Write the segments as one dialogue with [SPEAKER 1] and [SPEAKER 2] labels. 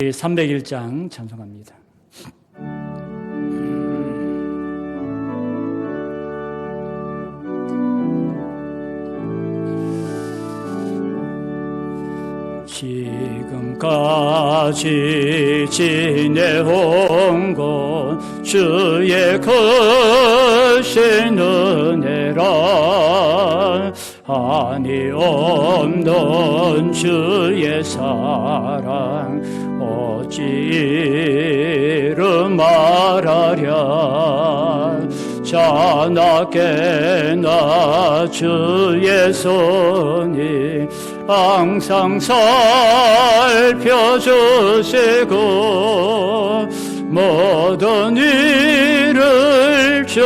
[SPEAKER 1] 301장 찬송합니다. 지금까지 지내온 것 주의 크신 은혜라 한이 없는 주의 사랑 어찌 이루 말하랴 자나깨나 주의 손이 항상 살펴주시고 모든 일을 주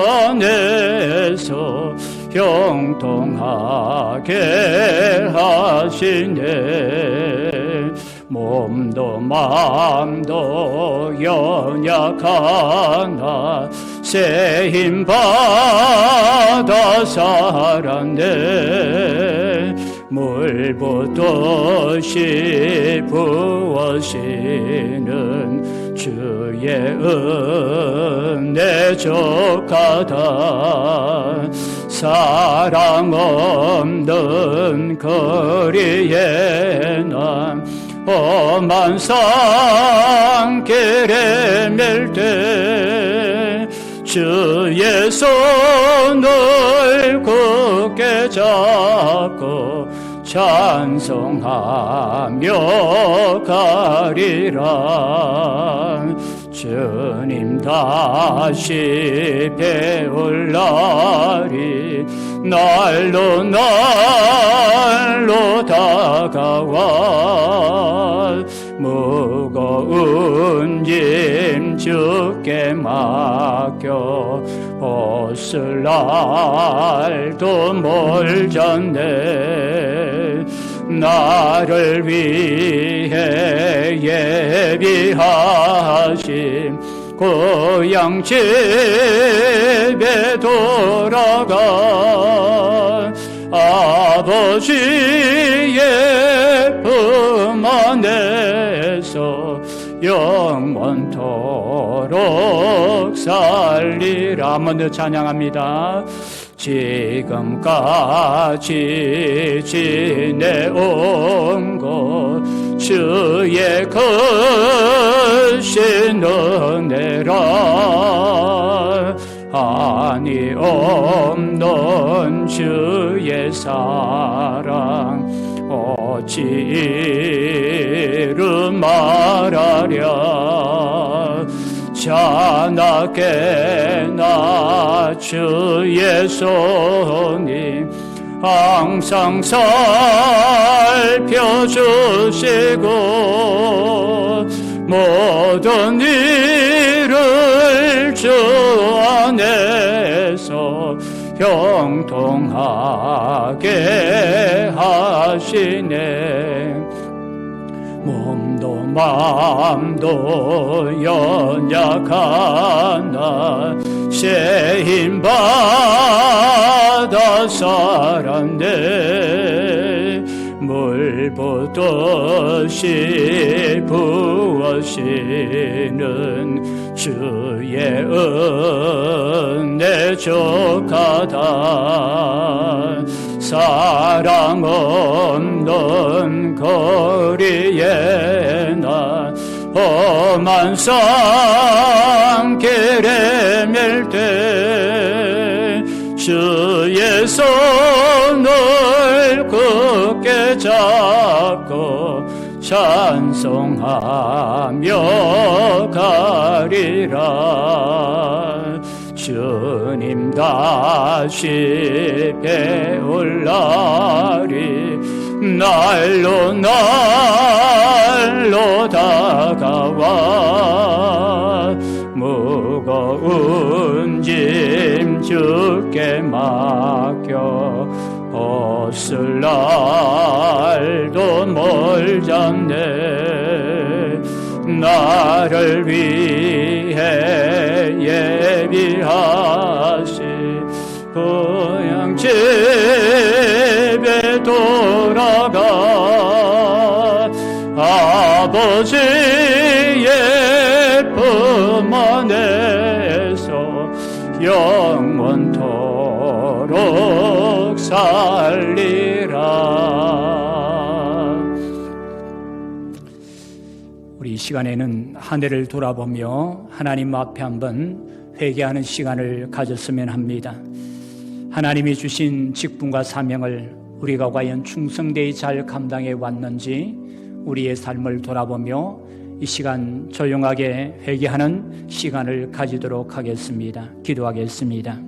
[SPEAKER 1] 안에서 형통하게 하시네 몸도 마음도 연약하나 새 힘 받아 살았네 물 붓듯이 부어지는 주의 은혜 족하다 사랑 없는 거리에 난 험한 산길에 맬 때 주의 손을 굳게 잡고 찬송하며 가리라 주님 다시 배울 날이 날로 다가와 무거운 짐 주께 맡겨 벗을 날도 멀잖네 나를 위해 예비하신 고향 집에 돌아가 아버지의 품 안에서 영원토록 살리라. 한번 더 찬양합니다. 지금까지 지내온 것 주의 크신 은혜라 한이 없는 주의 사랑 어찌 이루 말하랴 자나깨나 주의 손이 항상 살펴주시고 모든 일을 주 안에서 형통하게 하시네 몸도 마음도 연약하나 새 힘 받아 살았네 물 붓듯이 부어지는 주의 은혜 족하다 사랑 없는 거리에 난 험한 산길에 맬 때 주의 손을 굳게 잡고 찬송하며 가리라 주님 다시 배울 날이 날로 다가와 무거운 짐 주께 맡겨 벗을 날도 멀잖네 나를 위해 예비하신 고향 집에 돌아가 아버지의 우리의 품안에서 영원토록 살리라. 우리 이 시간에는 한 해를 돌아보며 하나님 앞에 한번 회개하는 시간을 가졌으면 합니다. 하나님이 주신 직분과 사명을 우리가 과연 충성되이 잘 감당해 왔는지 우리의 삶을 돌아보며 이 시간 조용하게 회개하는 시간을 가지도록 하겠습니다. 기도하겠습니다.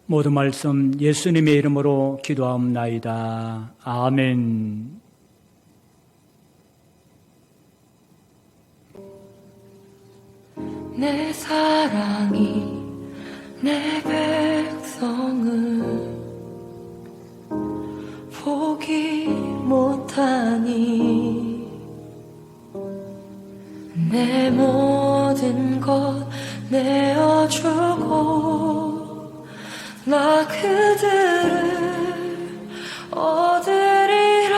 [SPEAKER 1] 모든 말씀 예수님의 이름으로 기도하옵나이다. 아멘.
[SPEAKER 2] 내 사랑이 내 백성을 포기 못하니 내 모든 것 내어주고 나 그들을 얻으리라.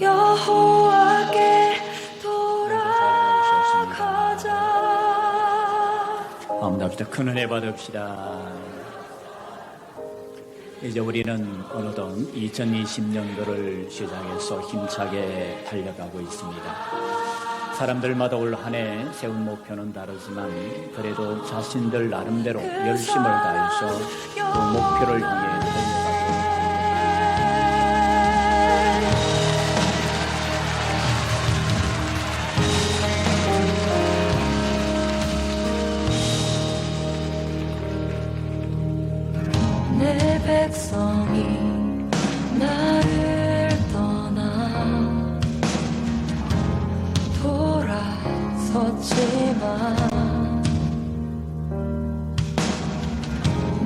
[SPEAKER 2] 여호와께 돌아가자.
[SPEAKER 1] 아무나 합시다. 큰 은혜 받읍시다. 이제 우리는 어느덧 2020년도를 시작해서 힘차게 달려가고 있습니다. 사람들마다 올 한 해 세운 목표는 다르지만 그래도 자신들 나름대로 열심을 다해서 그 목표를 향해 달려가고
[SPEAKER 2] 있습니다. 내 백성이 나를 떠나 돌아섰지만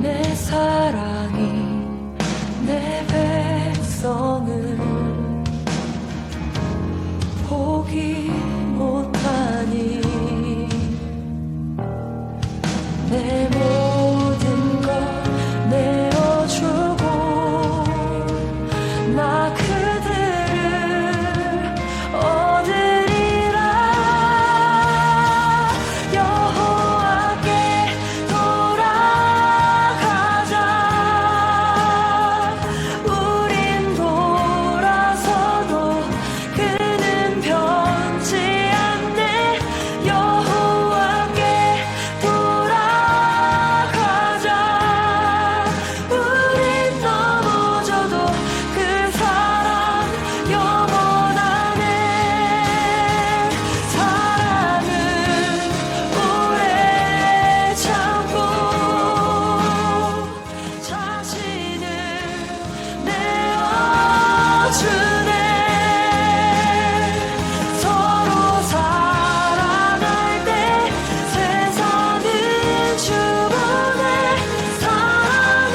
[SPEAKER 2] 내 사랑이 내 백성을 포기 못하니 내 모든 것 내어주고 나 그들을 얻으리라. 여호와께 돌아가자. 우린 돌아서도 그는 변치 않네. 여호와께 돌아가자. 우린 넘어져도 그 사랑 영원하네. 사랑은 오래 참고 자신을 내어주네. 서로 사랑할 때 세상은 주문해. 사랑은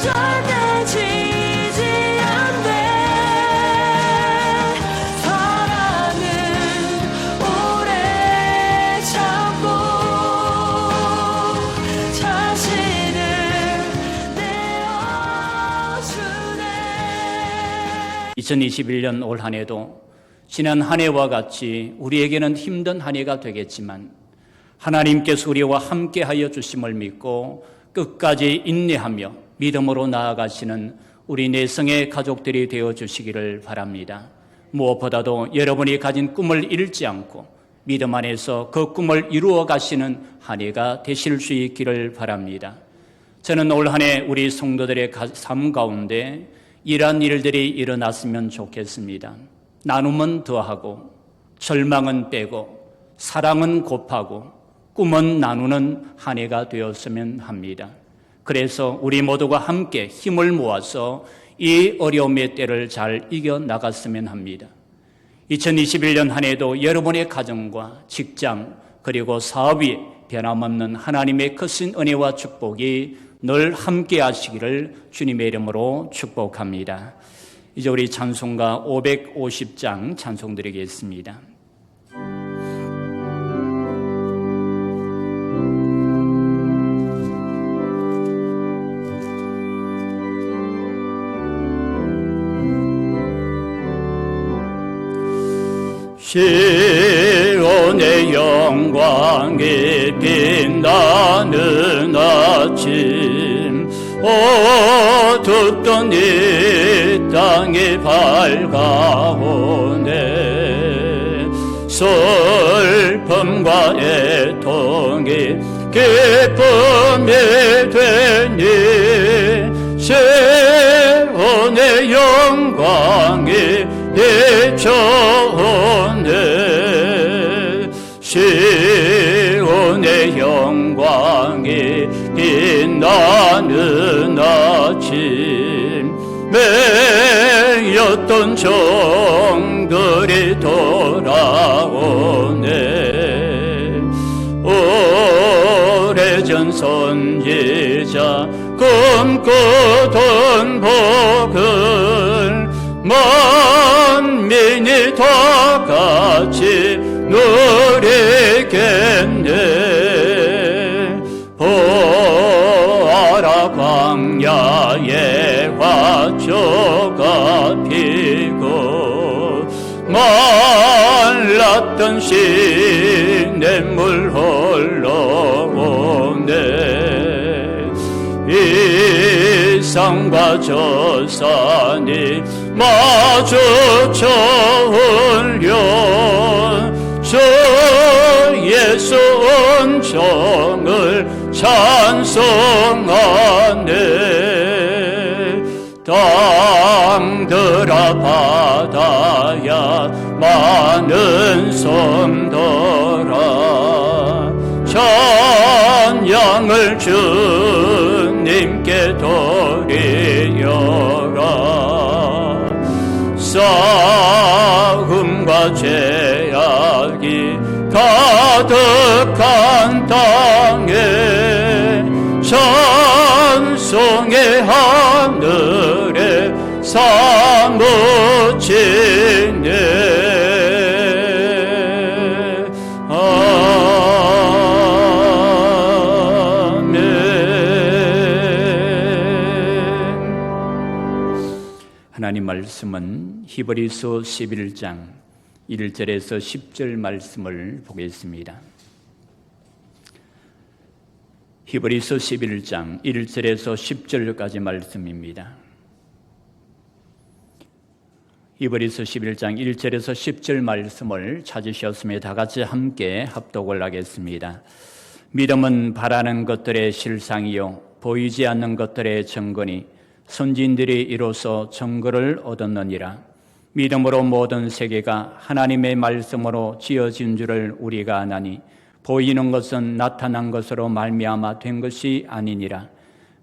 [SPEAKER 2] 절대 지지 않네. 사랑은 오래 참고 자신을 내어주네.
[SPEAKER 1] 2021년 올 한 해도 지난 한 해와 같이 우리에게는 힘든 한 해가 되겠지만 하나님께서 우리와 함께하여 주심을 믿고 끝까지 인내하며 믿음으로 나아가시는 우리 내성의 가족들이 되어 주시기를 바랍니다. 무엇보다도 여러분이 가진 꿈을 잃지 않고 믿음 안에서 그 꿈을 이루어 가시는 한 해가 되실 수 있기를 바랍니다. 저는 올 한 해 우리 성도들의 삶 가운데 이러한 일들이 일어났으면 좋겠습니다. 나눔은 더하고 절망은 빼고 사랑은 곱하고 꿈은 나누는 한 해가 되었으면 합니다. 그래서 우리 모두가 함께 힘을 모아서 이 어려움의 때를 잘 이겨나갔으면 합니다. 2021년 한 해도 여러분의 가정과 직장 그리고 사업 위에 변함없는 하나님의 크신 은혜와 축복이 늘 함께 하시기를 주님의 이름으로 축복합니다. 이제 우리 찬송가 550장 찬송 드리겠습니다. 시온의 영광이 빛나는 아침 어둡던 이 땅이 밝아오네 슬픔과 애통이 기쁨이 되니 시온의 영광이 비춰오네 시온의 영광이 빛나는 아침 매였던 종들이 돌아오네 오래전 선지자 꿈꾸던 복을 만민이 다 같이 누리겠네 보아라 광야에 화초가 피고 말랐던 시냇물 흘러오네 이 산과 저 산이 마주쳐 흘려 저 예수 은총을 찬송하네 땅들아 바다야 많은 섬들아 찬양을 주님께 드리려라 싸움과 죄악이 가득한 땅에 찬송의 하늘에 사무치네 아멘. 하나님 말씀은 히브리서 11장 1절에서 10절 말씀을 보겠습니다. 히브리서 11장 1절에서 10절까지 말씀입니다. 히브리서 11장 1절에서 10절 말씀을 찾으셨으면 다 같이 함께 합독을 하겠습니다. 믿음은 바라는 것들의 실상이요 보이지 않는 것들의 증거니 선진들이 이로써 증거를 얻었느니라. 믿음으로 모든 세계가 하나님의 말씀으로 지어진 줄을 우리가 아나니 보이는 것은 나타난 것으로 말미암아 된 것이 아니니라.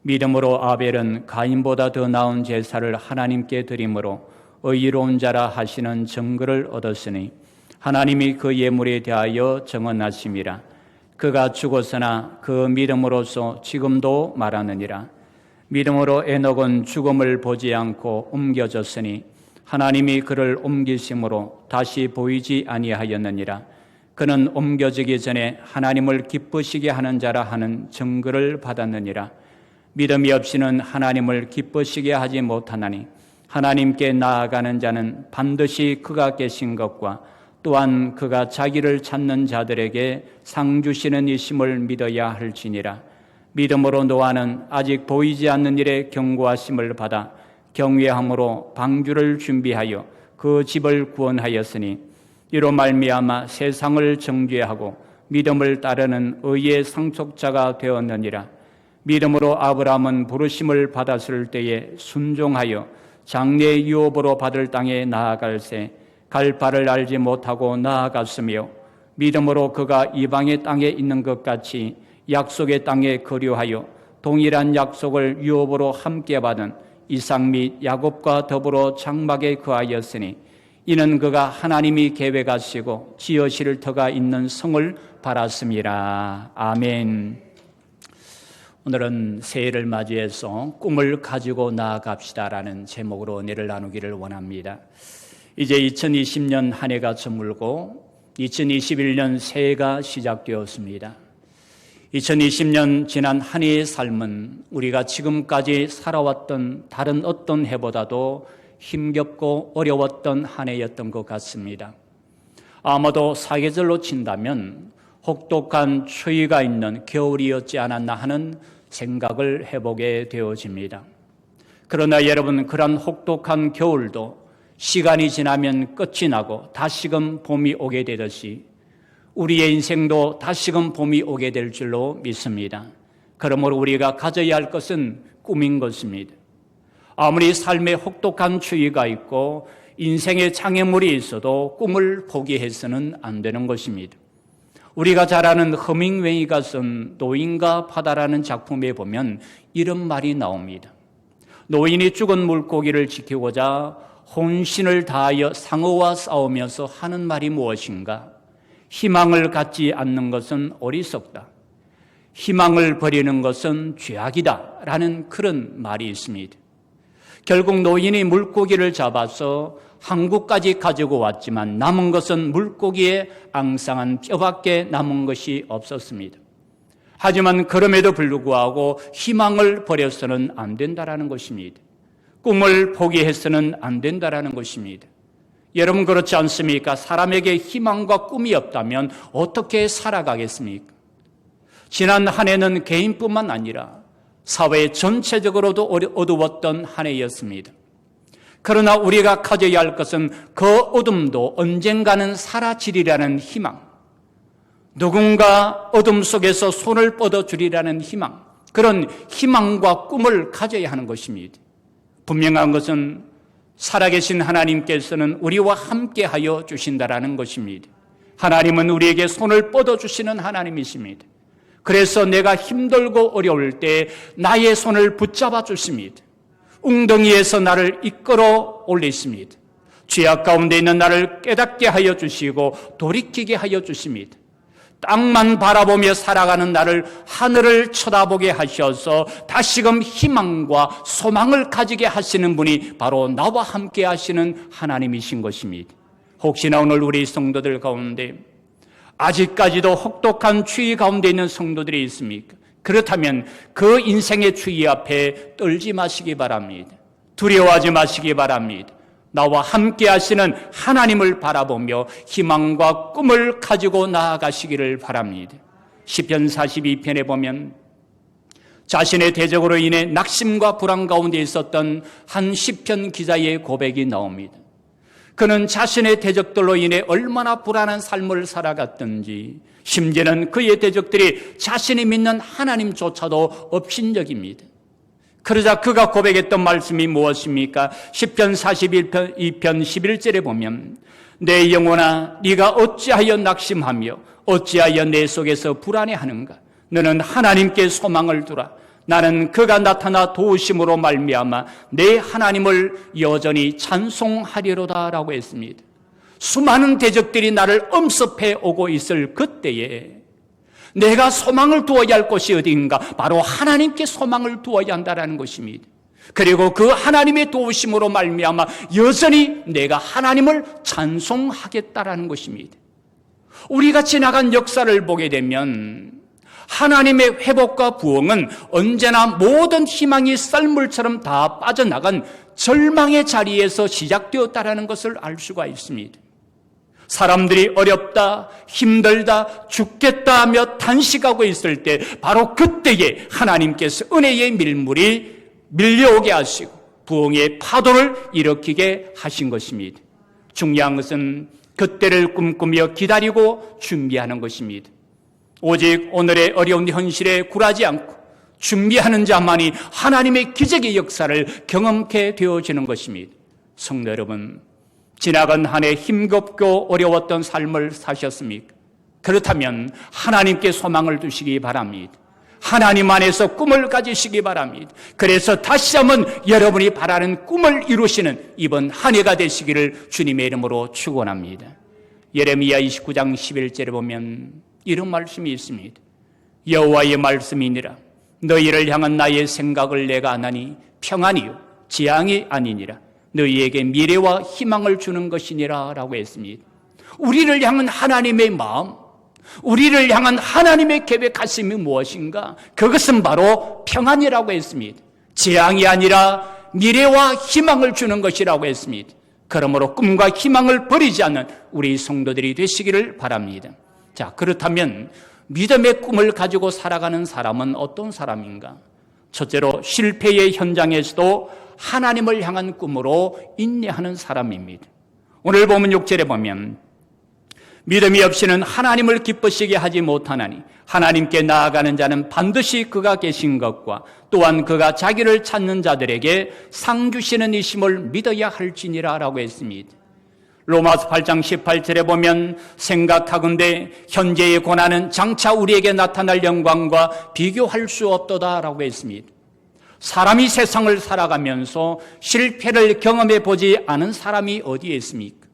[SPEAKER 1] 믿음으로 아벨은 가인보다 더 나은 제사를 하나님께 드림으로 의로운 자라 하시는 증거를 얻었으니 하나님이 그 예물에 대하여 정언하심이라. 그가 죽었으나 그 믿음으로서 지금도 말하느니라. 믿음으로 에녹은 죽음을 보지 않고 옮겨졌으니 하나님이 그를 옮기심으로 다시 보이지 아니하였느니라. 그는 옮겨지기 전에 하나님을 기쁘시게 하는 자라 하는 증거를 받았느니라. 믿음이 없이는 하나님을 기쁘시게 하지 못하나니 하나님께 나아가는 자는 반드시 그가 계신 것과 또한 그가 자기를 찾는 자들에게 상 주시는 이심을 믿어야 할지니라. 믿음으로 노아는 아직 보이지 않는 일에 경고하심을 받아 경외함으로 방주를 준비하여 그 집을 구원하였으니 이로 말미암아 세상을 정죄하고 믿음을 따르는 의의 상속자가 되었느니라. 믿음으로 아브라함은 부르심을 받았을 때에 순종하여 장래 유업으로 받을 땅에 나아갈새 갈 바를 알지 못하고 나아갔으며 믿음으로 그가 이방의 땅에 있는 것 같이 약속의 땅에 거류하여 동일한 약속을 유업으로 함께 받은 이삭 및 야곱과 더불어 장막에 거하였으니 이는 그가 하나님이 계획하시고 지으실 터가 있는 성을 바랐음이라. 아멘. 오늘은 새해를 맞이해서 꿈을 가지고 나아갑시다라는 제목으로 은혜를 나누기를 원합니다. 이제 2020년 한 해가 저물고 2021년 새해가 시작되었습니다. 2020년 지난 한 해의 삶은 우리가 지금까지 살아왔던 다른 어떤 해보다도 힘겹고 어려웠던 한 해였던 것 같습니다. 아마도 사계절로 친다면 혹독한 추위가 있는 겨울이었지 않았나 하는 생각을 해보게 되어집니다. 그러나 여러분, 그런 혹독한 겨울도 시간이 지나면 끝이 나고 다시금 봄이 오게 되듯이 우리의 인생도 다시금 봄이 오게 될 줄로 믿습니다. 그러므로 우리가 가져야 할 것은 꿈인 것입니다. 아무리 삶에 혹독한 추위가 있고 인생에 장애물이 있어도 꿈을 포기해서는 안 되는 것입니다. 우리가 잘 아는 허밍웨이가 쓴 노인과 바다라는 작품에 보면 이런 말이 나옵니다. 노인이 죽은 물고기를 지키고자 혼신을 다하여 상어와 싸우면서 하는 말이 무엇인가? 희망을 갖지 않는 것은 어리석다. 희망을 버리는 것은 죄악이다. 라는 그런 말이 있습니다. 결국 노인이 물고기를 잡아서 한국까지 가지고 왔지만 남은 것은 물고기의 앙상한 뼈밖에 남은 것이 없었습니다. 하지만 그럼에도 불구하고 희망을 버려서는 안 된다는 것입니다. 꿈을 포기해서는 안 된다는 것입니다. 여러분, 그렇지 않습니까? 사람에게 희망과 꿈이 없다면 어떻게 살아가겠습니까? 지난 한 해는 개인뿐만 아니라 사회 전체적으로도 어두웠던 한 해였습니다. 그러나 우리가 가져야 할 것은 그 어둠도 언젠가는 사라지리라는 희망, 누군가 어둠 속에서 손을 뻗어주리라는 희망, 그런 희망과 꿈을 가져야 하는 것입니다. 분명한 것은 살아계신 하나님께서는 우리와 함께하여 주신다라는 것입니다. 하나님은 우리에게 손을 뻗어주시는 하나님이십니다. 그래서 내가 힘들고 어려울 때 나의 손을 붙잡아 주십니다. 웅덩이에서 나를 이끌어 올리십니다. 죄악 가운데 있는 나를 깨닫게 하여 주시고 돌이키게 하여 주십니다. 땅만 바라보며 살아가는 나를 하늘을 쳐다보게 하셔서 다시금 희망과 소망을 가지게 하시는 분이 바로 나와 함께 하시는 하나님이신 것입니다. 혹시나 오늘 우리 성도들 가운데 아직까지도 혹독한 추위 가운데 있는 성도들이 있습니까? 그렇다면 그 인생의 추위 앞에 떨지 마시기 바랍니다. 두려워하지 마시기 바랍니다. 나와 함께 하시는 하나님을 바라보며 희망과 꿈을 가지고 나아가시기를 바랍니다. 시편 42편에 보면 자신의 대적으로 인해 낙심과 불안 가운데 있었던 한 시편 기자의 고백이 나옵니다. 그는 자신의 대적들로 인해 얼마나 불안한 삶을 살아갔던지, 심지어는 그의 대적들이 자신이 믿는 하나님조차도 업신여깁니다. 그러자 그가 고백했던 말씀이 무엇입니까? 시편 41편 2편 11절에 보면 내 영혼아 네가 어찌하여 낙심하며 어찌하여 내 속에서 불안해하는가? 너는 하나님께 소망을 두라. 나는 그가 나타나 도우심으로 말미암아 내 하나님을 여전히 찬송하리로다 라고 했습니다. 수많은 대적들이 나를 엄습해 오고 있을 그때에 내가 소망을 두어야 할 곳이 어디인가? 바로 하나님께 소망을 두어야 한다는 것입니다. 그리고 그 하나님의 도우심으로 말미암아 여전히 내가 하나님을 찬송하겠다라는 것입니다. 우리가 지나간 역사를 보게 되면 하나님의 회복과 부흥은 언제나 모든 희망이 썰물처럼 다 빠져나간 절망의 자리에서 시작되었다는 것을 알 수가 있습니다. 사람들이 어렵다, 힘들다, 죽겠다 하며 탄식하고 있을 때 바로 그때에 하나님께서 은혜의 밀물이 밀려오게 하시고 부흥의 파도를 일으키게 하신 것입니다. 중요한 것은 그때를 꿈꾸며 기다리고 준비하는 것입니다. 오직 오늘의 어려운 현실에 굴하지 않고 준비하는 자만이 하나님의 기적의 역사를 경험케 되어지는 것입니다. 성도 여러분, 지나간 한 해 힘겹고 어려웠던 삶을 사셨습니까? 그렇다면 하나님께 소망을 두시기 바랍니다. 하나님 안에서 꿈을 가지시기 바랍니다. 그래서 다시 한번 여러분이 바라는 꿈을 이루시는 이번 한 해가 되시기를 주님의 이름으로 축원합니다. 예레미야 29장 11절에 보면 이런 말씀이 있습니다. 여호와의 말씀이니라. 너희를 향한 나의 생각을 내가 아나니 평안이요 재앙이 아니니라. 너희에게 미래와 희망을 주는 것이니라 라고 했습니다. 우리를 향한 하나님의 마음, 우리를 향한 하나님의 계획하심이 무엇인가? 그것은 바로 평안이라고 했습니다. 재앙이 아니라 미래와 희망을 주는 것이라고 했습니다. 그러므로 꿈과 희망을 버리지 않는 우리 성도들이 되시기를 바랍니다. 자, 그렇다면 믿음의 꿈을 가지고 살아가는 사람은 어떤 사람인가? 첫째로 실패의 현장에서도 하나님을 향한 꿈으로 인내하는 사람입니다. 오늘 보면 6절에 보면 믿음이 없이는 하나님을 기쁘시게 하지 못하나니 하나님께 나아가는 자는 반드시 그가 계신 것과 또한 그가 자기를 찾는 자들에게 상 주시는 이심을 믿어야 할지니라 라고 했습니다. 로마서 8장 18절에 보면 생각하건대 현재의 고난은 장차 우리에게 나타날 영광과 비교할 수 없도다 라고 했습니다. 사람이 세상을 살아가면서 실패를 경험해 보지 않은 사람이 어디에 있습니까?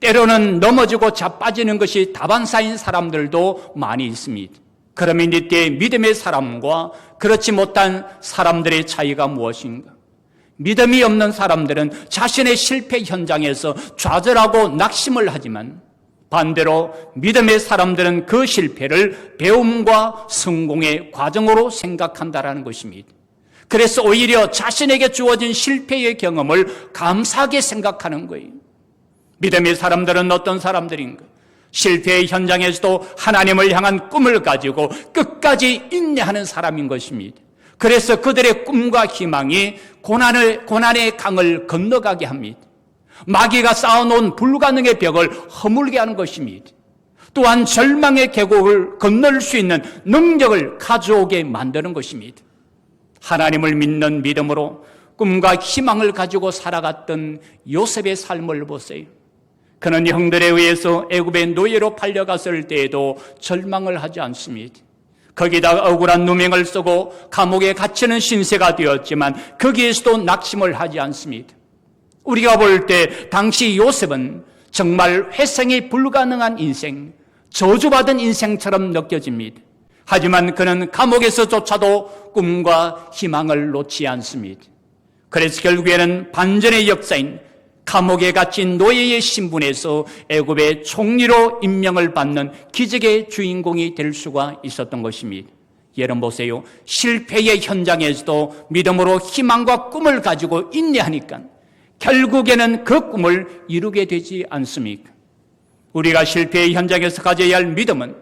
[SPEAKER 1] 때로는 넘어지고 자빠지는 것이 다반사인 사람들도 많이 있습니다. 그러면 이때 믿음의 사람과 그렇지 못한 사람들의 차이가 무엇인가? 믿음이 없는 사람들은 자신의 실패 현장에서 좌절하고 낙심을 하지만 반대로 믿음의 사람들은 그 실패를 배움과 성공의 과정으로 생각한다라는 것입니다. 그래서 오히려 자신에게 주어진 실패의 경험을 감사하게 생각하는 거예요. 믿음의 사람들은 어떤 사람들인가? 실패의 현장에서도 하나님을 향한 꿈을 가지고 끝까지 인내하는 사람인 것입니다. 그래서 그들의 꿈과 희망이 고난의 강을 건너가게 합니다. 마귀가 쌓아놓은 불가능의 벽을 허물게 하는 것입니다. 또한 절망의 계곡을 건널 수 있는 능력을 가져오게 만드는 것입니다. 하나님을 믿는 믿음으로 꿈과 희망을 가지고 살아갔던 요셉의 삶을 보세요. 그는 형들에 의해서 애굽의 노예로 팔려갔을 때에도 절망을 하지 않습니다. 거기다가 억울한 누명을 쓰고 감옥에 갇히는 신세가 되었지만 거기에서도 낙심을 하지 않습니다. 우리가 볼 때 당시 요셉은 정말 회생이 불가능한 인생, 저주받은 인생처럼 느껴집니다. 하지만 그는 감옥에서조차도 꿈과 희망을 놓지 않습니다. 그래서 결국에는 반전의 역사인 감옥에 갇힌 노예의 신분에서 애굽의 총리로 임명을 받는 기적의 주인공이 될 수가 있었던 것입니다. 여러분 보세요. 실패의 현장에서도 믿음으로 희망과 꿈을 가지고 인내하니까 결국에는 그 꿈을 이루게 되지 않습니까? 우리가 실패의 현장에서 가져야 할 믿음은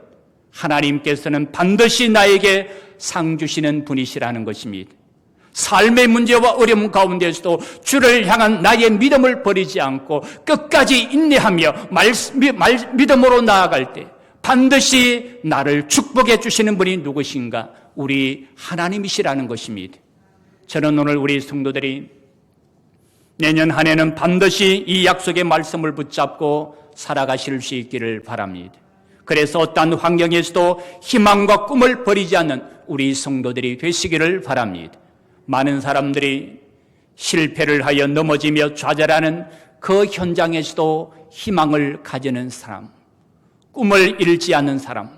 [SPEAKER 1] 하나님께서는 반드시 나에게 상 주시는 분이시라는 것입니다. 삶의 문제와 어려움 가운데서도 주를 향한 나의 믿음을 버리지 않고 끝까지 인내하며 믿음으로 나아갈 때 반드시 나를 축복해 주시는 분이 누구신가? 우리 하나님이시라는 것입니다. 저는 오늘 우리 성도들이 내년 한 해는 반드시 이 약속의 말씀을 붙잡고 살아가실 수 있기를 바랍니다. 그래서 어떠한 환경에서도 희망과 꿈을 버리지 않는 우리 성도들이 되시기를 바랍니다. 많은 사람들이 실패를 하여 넘어지며 좌절하는 그 현장에서도 희망을 가지는 사람, 꿈을 잃지 않는 사람,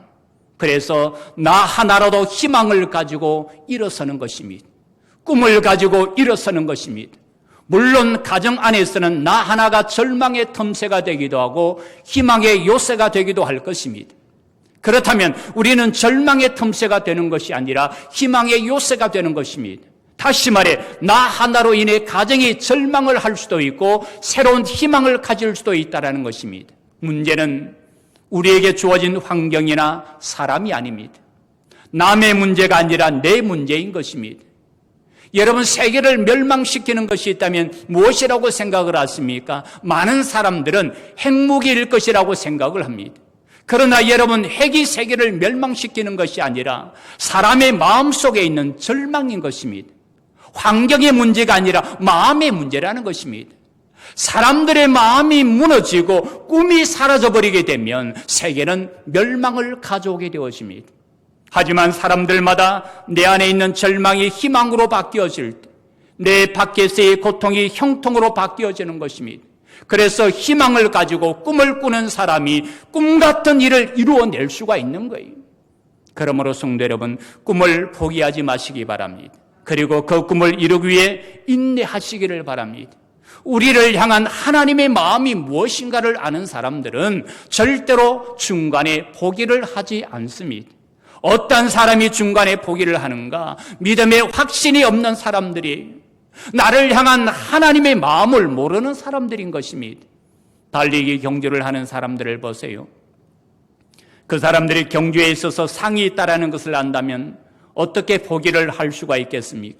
[SPEAKER 1] 그래서 나 하나라도 희망을 가지고 일어서는 것입니다. 꿈을 가지고 일어서는 것입니다. 물론 가정 안에서는 나 하나가 절망의 틈새가 되기도 하고 희망의 요새가 되기도 할 것입니다. 그렇다면 우리는 절망의 틈새가 되는 것이 아니라 희망의 요새가 되는 것입니다. 다시 말해 나 하나로 인해 가정이 절망을 할 수도 있고 새로운 희망을 가질 수도 있다는 것입니다. 문제는 우리에게 주어진 환경이나 사람이 아닙니다. 남의 문제가 아니라 내 문제인 것입니다. 여러분, 세계를 멸망시키는 것이 있다면 무엇이라고 생각을 하십니까? 많은 사람들은 핵무기일 것이라고 생각을 합니다. 그러나 여러분, 핵이 세계를 멸망시키는 것이 아니라 사람의 마음속에 있는 절망인 것입니다. 환경의 문제가 아니라 마음의 문제라는 것입니다. 사람들의 마음이 무너지고 꿈이 사라져버리게 되면 세계는 멸망을 가져오게 되어집니다. 하지만 사람들마다 내 안에 있는 절망이 희망으로 바뀌어질 때, 내 밖에서의 고통이 형통으로 바뀌어지는 것입니다. 그래서 희망을 가지고 꿈을 꾸는 사람이 꿈 같은 일을 이루어낼 수가 있는 거예요. 그러므로 성도 여러분, 꿈을 포기하지 마시기 바랍니다. 그리고 그 꿈을 이루기 위해 인내하시기를 바랍니다. 우리를 향한 하나님의 마음이 무엇인가를 아는 사람들은 절대로 중간에 포기를 하지 않습니다. 어떤 사람이 중간에 포기를 하는가? 믿음의 확신이 없는 사람들이, 나를 향한 하나님의 마음을 모르는 사람들인 것입니다. 달리기 경주를 하는 사람들을 보세요. 그 사람들이 경주에 있어서 상이 있다는 것을 안다면 어떻게 포기를 할 수가 있겠습니까?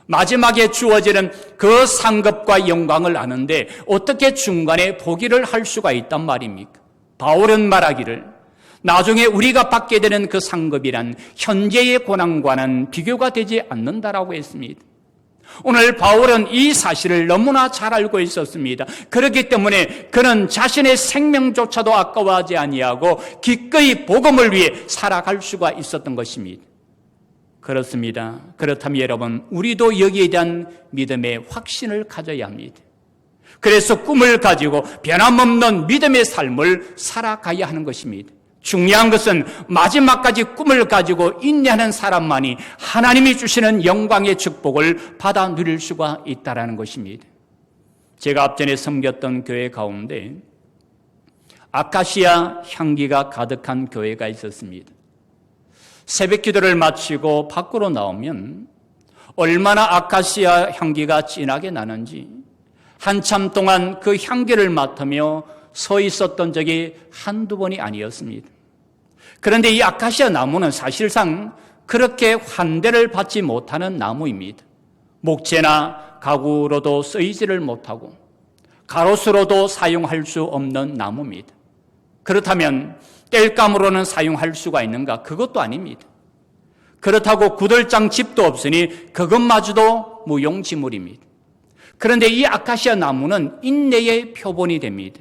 [SPEAKER 1] 마지막에 주어지는 그 상급과 영광을 아는데 어떻게 중간에 포기를 할 수가 있단 말입니까? 바울은 말하기를, 나중에 우리가 받게 되는 그 상급이란 현재의 고난과는 비교가 되지 않는다라고 했습니다. 오늘 바울은 이 사실을 너무나 잘 알고 있었습니다. 그렇기 때문에 그는 자신의 생명조차도 아까워하지 아니하고 기꺼이 복음을 위해 살아갈 수가 있었던 것입니다. 그렇습니다. 그렇다면 여러분, 우리도 여기에 대한 믿음의 확신을 가져야 합니다. 그래서 꿈을 가지고 변함없는 믿음의 삶을 살아가야 하는 것입니다. 중요한 것은 마지막까지 꿈을 가지고 인내하는 사람만이 하나님이 주시는 영광의 축복을 받아 누릴 수가 있다는 것입니다. 제가 앞전에 섬겼던 교회 가운데 아카시아 향기가 가득한 교회가 있었습니다. 새벽 기도를 마치고 밖으로 나오면 얼마나 아카시아 향기가 진하게 나는지 한참 동안 그 향기를 맡으며 서 있었던 적이 한두 번이 아니었습니다. 그런데 이 아카시아 나무는 사실상 그렇게 환대를 받지 못하는 나무입니다. 목재나 가구로도 쓰이지를 못하고 가로수로도 사용할 수 없는 나무입니다. 그렇다면 땔감으로는 사용할 수가 있는가? 그것도 아닙니다. 그렇다고 구들장 집도 없으니 그것마저도 무용지물입니다. 그런데 이 아카시아 나무는 인내의 표본이 됩니다.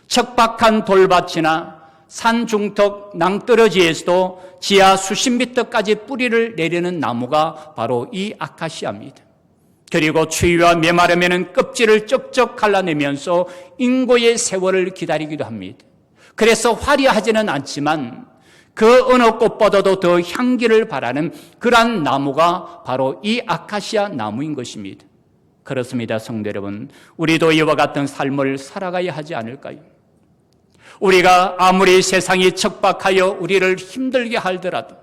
[SPEAKER 1] 척박한 돌밭이나 산 중턱 낭떠러지에서도 지하 수십 미터까지 뿌리를 내리는 나무가 바로 이 아카시아입니다. 그리고 추위와 메마르면 껍질을 쩍쩍 갈라내면서 인고의 세월을 기다리기도 합니다. 그래서 화려하지는 않지만 그 어느 꽃보다도 더 향기를 바라는 그러한 나무가 바로 이 아카시아 나무인 것입니다. 그렇습니다, 성도 여러분. 우리도 이와 같은 삶을 살아가야 하지 않을까요? 우리가 아무리 세상이 척박하여 우리를 힘들게 하더라도,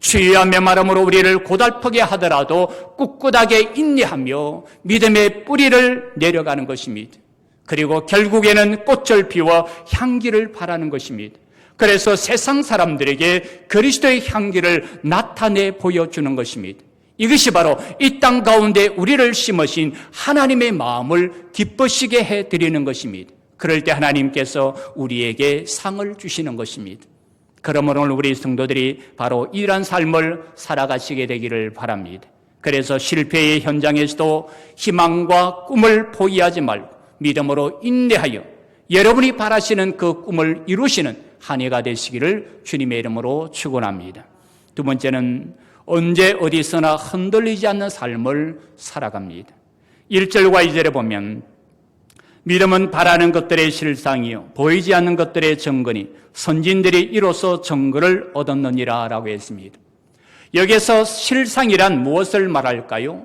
[SPEAKER 1] 추위와 메마름으로 우리를 고달프게 하더라도 꿋꿋하게 인내하며 믿음의 뿌리를 내려가는 것입니다. 그리고 결국에는 꽃을 피워 향기를 바라는 것입니다. 그래서 세상 사람들에게 그리스도의 향기를 나타내 보여주는 것입니다. 이것이 바로 이 땅 가운데 우리를 심으신 하나님의 마음을 기쁘시게 해드리는 것입니다. 그럴 때 하나님께서 우리에게 상을 주시는 것입니다. 그러므로 오늘 우리 성도들이 바로 이러한 삶을 살아가시게 되기를 바랍니다. 그래서 실패의 현장에서도 희망과 꿈을 포기하지 말고 믿음으로 인내하여 여러분이 바라시는 그 꿈을 이루시는 한 해가 되시기를 주님의 이름으로 축원합니다. 두 번째는 언제 어디서나 흔들리지 않는 삶을 살아갑니다. 1절과 2절에 보면 믿음은 바라는 것들의 실상이요 보이지 않는 것들의 정근이 선진들이 이로써 정글을 얻었느니라 라고 했습니다. 여기서 실상이란 무엇을 말할까요?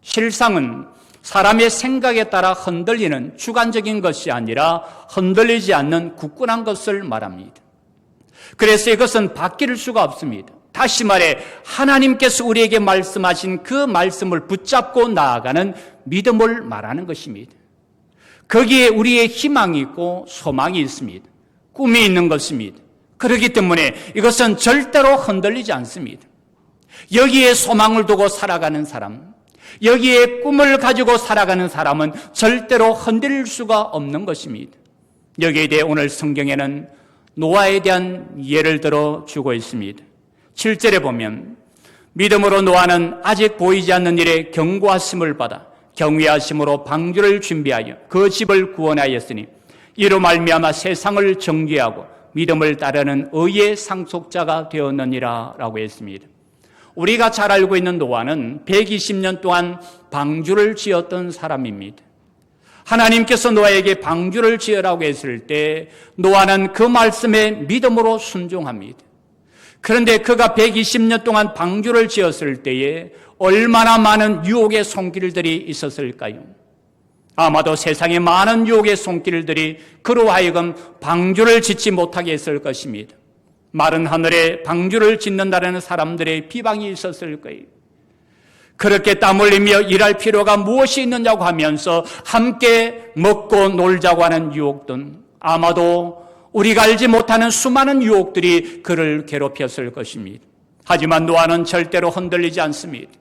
[SPEAKER 1] 실상은 사람의 생각에 따라 흔들리는 주관적인 것이 아니라 흔들리지 않는 굳건한 것을 말합니다. 그래서 이것은 바뀔 수가 없습니다. 다시 말해 하나님께서 우리에게 말씀하신 그 말씀을 붙잡고 나아가는 믿음을 말하는 것입니다. 거기에 우리의 희망이 있고 소망이 있습니다. 꿈이 있는 것입니다. 그렇기 때문에 이것은 절대로 흔들리지 않습니다. 여기에 소망을 두고 살아가는 사람, 여기에 꿈을 가지고 살아가는 사람은 절대로 흔들릴 수가 없는 것입니다. 여기에 대해 오늘 성경에는 노아에 대한 예를 들어 주고 있습니다. 7절에 보면 믿음으로 노아는 아직 보이지 않는 일에 경고하심을 받아 경외하심으로 방주를 준비하여 그 집을 구원하였으니 이로 말미암아 세상을 정죄하고 믿음을 따르는 의의 상속자가 되었느니라 라고 했습니다. 우리가 잘 알고 있는 노아는 120년 동안 방주를 지었던 사람입니다. 하나님께서 노아에게 방주를 지으라고 했을 때 노아는 그 말씀에 믿음으로 순종합니다. 그런데 그가 120년 동안 방주를 지었을 때에 얼마나 많은 유혹의 손길들이 있었을까요? 아마도 세상에 많은 유혹의 손길들이 그로 하여금 방주를 짓지 못하게 했을 것입니다. 마른 하늘에 방주를 짓는다는 사람들의 비방이 있었을 거예요. 그렇게 땀 흘리며 일할 필요가 무엇이 있느냐고 하면서 함께 먹고 놀자고 하는 유혹들, 아마도 우리가 알지 못하는 수많은 유혹들이 그를 괴롭혔을 것입니다. 하지만 노아는 절대로 흔들리지 않습니다.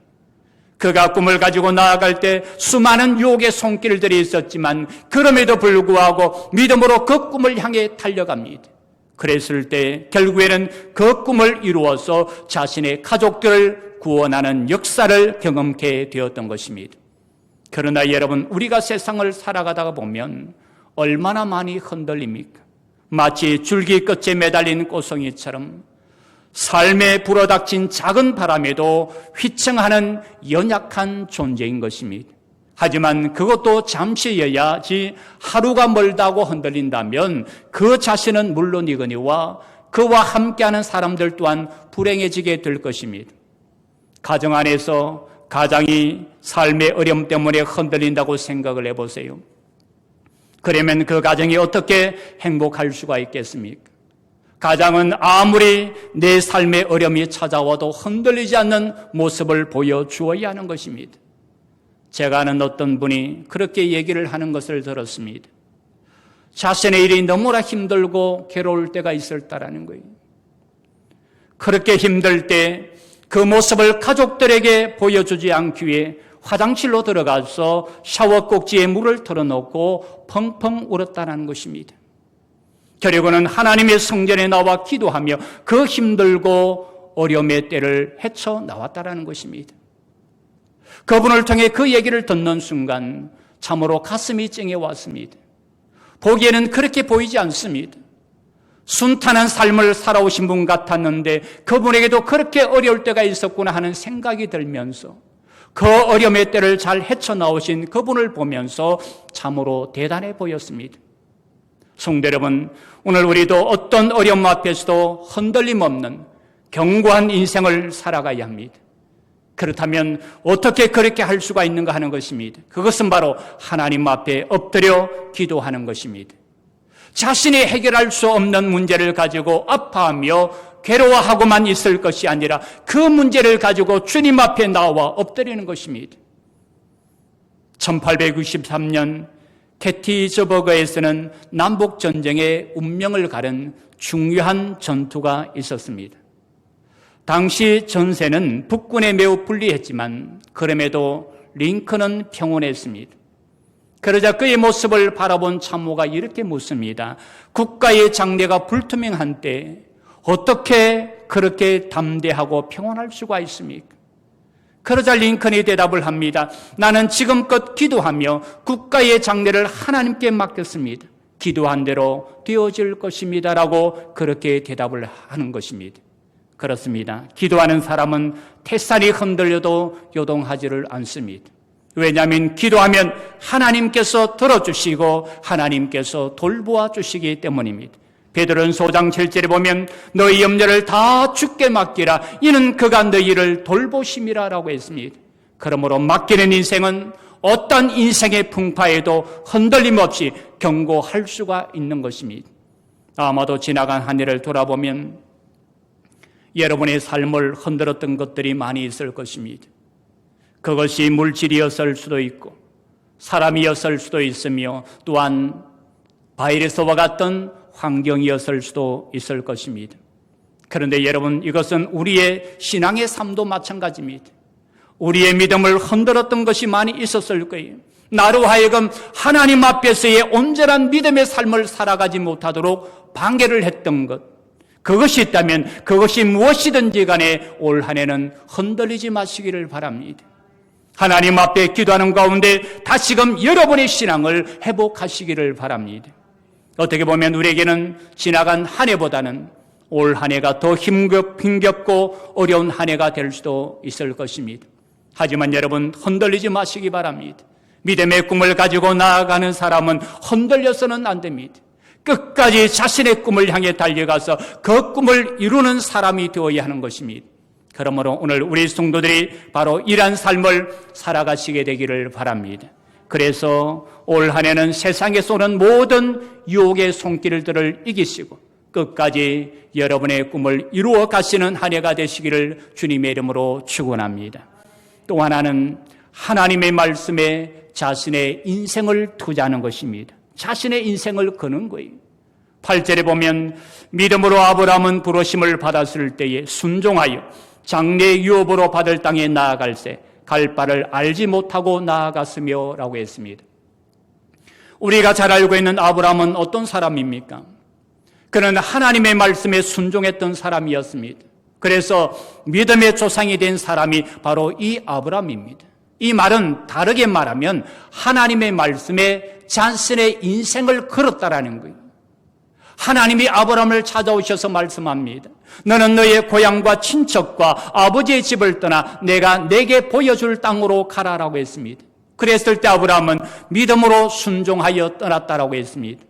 [SPEAKER 1] 그가 꿈을 가지고 나아갈 때 수많은 유혹의 손길들이 있었지만 그럼에도 불구하고 믿음으로 그 꿈을 향해 달려갑니다. 그랬을 때 결국에는 그 꿈을 이루어서 자신의 가족들을 구원하는 역사를 경험케 되었던 것입니다. 그러나 여러분, 우리가 세상을 살아가다가 보면 얼마나 많이 흔들립니까? 마치 줄기 끝에 매달린 꼬송이처럼 삶에 불어닥친 작은 바람에도 휘청하는 연약한 존재인 것입니다. 하지만 그것도 잠시여야지 하루가 멀다고 흔들린다면 그 자신은 물론이거니와 그와 함께하는 사람들 또한 불행해지게 될 것입니다. 가정 안에서 가장이 삶의 어려움 때문에 흔들린다고 생각을 해보세요. 그러면 그 가정이 어떻게 행복할 수가 있겠습니까? 가장은 아무리 내 삶의 어려움이 찾아와도 흔들리지 않는 모습을 보여주어야 하는 것입니다. 제가 아는 어떤 분이 그렇게 얘기를 하는 것을 들었습니다. 자신의 일이 너무나 힘들고 괴로울 때가 있었다라는 거예요. 그렇게 힘들 때 그 모습을 가족들에게 보여주지 않기 위해 화장실로 들어가서 샤워 꼭지에 물을 털어놓고 펑펑 울었다는 것입니다. 결국은 하나님의 성전에 나와 기도하며 그 힘들고 어려움의 때를 헤쳐나왔다는 것입니다. 그분을 통해 그 얘기를 듣는 순간 참으로 가슴이 찡해왔습니다. 보기에는 그렇게 보이지 않습니다. 순탄한 삶을 살아오신 분 같았는데 그분에게도 그렇게 어려울 때가 있었구나 하는 생각이 들면서 그 어려움의 때를 잘 헤쳐나오신 그분을 보면서 참으로 대단해 보였습니다. 성도 여러분, 오늘 우리도 어떤 어려움 앞에서도 흔들림 없는 견고한 인생을 살아가야 합니다. 그렇다면 어떻게 그렇게 할 수가 있는가 하는 것입니다. 그것은 바로 하나님 앞에 엎드려 기도하는 것입니다. 자신이 해결할 수 없는 문제를 가지고 아파하며 괴로워하고만 있을 것이 아니라 그 문제를 가지고 주님 앞에 나와 엎드리는 것입니다. 1863년 게티즈버그에서는 남북전쟁의 운명을 가른 중요한 전투가 있었습니다. 당시 전세는 북군에 매우 불리했지만 그럼에도 링컨은 평온했습니다. 그러자 그의 모습을 바라본 참모가 이렇게 묻습니다. 국가의 장래가 불투명한 때 어떻게 그렇게 담대하고 평온할 수가 있습니까? 그러자 링컨이 대답을 합니다. 나는 지금껏 기도하며 국가의 장래를 하나님께 맡겼습니다. 기도한 대로 되어질 것입니다. 라고 그렇게 대답을 하는 것입니다. 그렇습니다. 기도하는 사람은 태산이 흔들려도 요동하지를 않습니다. 왜냐하면 기도하면 하나님께서 들어주시고 하나님께서 돌보아 주시기 때문입니다. 베드로는 5장 7절에 보면 너희 염려를 다 주께 맡기라 이는 그가 너희를 돌보심이라 라고 했습니다. 그러므로 맡기는 인생은 어떤 인생의 풍파에도 흔들림 없이 경고할 수가 있는 것입니다. 아마도 지나간 한 해를 돌아보면 여러분의 삶을 흔들었던 것들이 많이 있을 것입니다. 그것이 물질이었을 수도 있고 사람이었을 수도 있으며 또한 바이러스와 같은 환경이었을 수도 있을 것입니다. 그런데 여러분, 이것은 우리의 신앙의 삶도 마찬가지입니다. 우리의 믿음을 흔들었던 것이 많이 있었을 거예요. 나로 하여금 하나님 앞에서의 온전한 믿음의 삶을 살아가지 못하도록 방해를 했던 것, 그것이 있다면 그것이 무엇이든지 간에 올 한 해는 흔들리지 마시기를 바랍니다. 하나님 앞에 기도하는 가운데 다시금 여러분의 신앙을 회복하시기를 바랍니다. 어떻게 보면 우리에게는 지나간 한 해보다는 올 한 해가 더 힘겹고 어려운 한 해가 될 수도 있을 것입니다. 하지만 여러분, 흔들리지 마시기 바랍니다. 믿음의 꿈을 가지고 나아가는 사람은 흔들려서는 안 됩니다. 끝까지 자신의 꿈을 향해 달려가서 그 꿈을 이루는 사람이 되어야 하는 것입니다. 그러므로 오늘 우리 성도들이 바로 이러한 삶을 살아가시게 되기를 바랍니다. 그래서 올 한 해는 세상에서 오는 모든 유혹의 손길들을 이기시고 끝까지 여러분의 꿈을 이루어 가시는 한 해가 되시기를 주님의 이름으로 축원합니다. 또 하나는 하나님의 말씀에 자신의 인생을 투자하는 것입니다. 자신의 인생을 거는 거예요. 8절에 보면 믿음으로 아브라함은 부르심을 받았을 때에 순종하여 장래 유업으로 받을 땅에 나아갈새 갈 바를 알지 못하고 나아갔으며 라고 했습니다. 우리가 잘 알고 있는 아브라함은 어떤 사람입니까? 그는 하나님의 말씀에 순종했던 사람이었습니다. 그래서 믿음의 조상이 된 사람이 바로 이 아브라함입니다. 이 말은 다르게 말하면 하나님의 말씀에 자신의 인생을 걸었다라는 거예요. 하나님이 아브라함을 찾아오셔서 말씀합니다. 너는 너의 고향과 친척과 아버지의 집을 떠나 내가 내게 보여줄 땅으로 가라라고 했습니다. 그랬을 때 아브라함은 믿음으로 순종하여 떠났다라고 했습니다.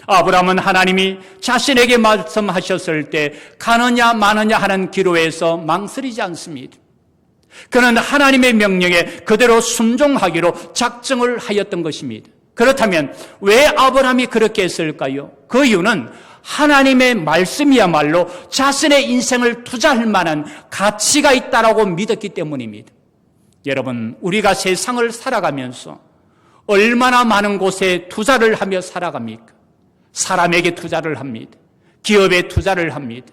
[SPEAKER 1] 아브라함은 하나님이 자신에게 말씀하셨을 때 가느냐 마느냐 하는 기로에서 망설이지 않습니다. 그는 하나님의 명령에 그대로 순종하기로 작정을 하였던 것입니다. 그렇다면 왜 아브라함이 그렇게 했을까요? 그 이유는 하나님의 말씀이야말로 자신의 인생을 투자할 만한 가치가 있다라고 믿었기 때문입니다. 여러분, 우리가 세상을 살아가면서 얼마나 많은 곳에 투자를 하며 살아갑니까? 사람에게 투자를 합니다. 기업에 투자를 합니다.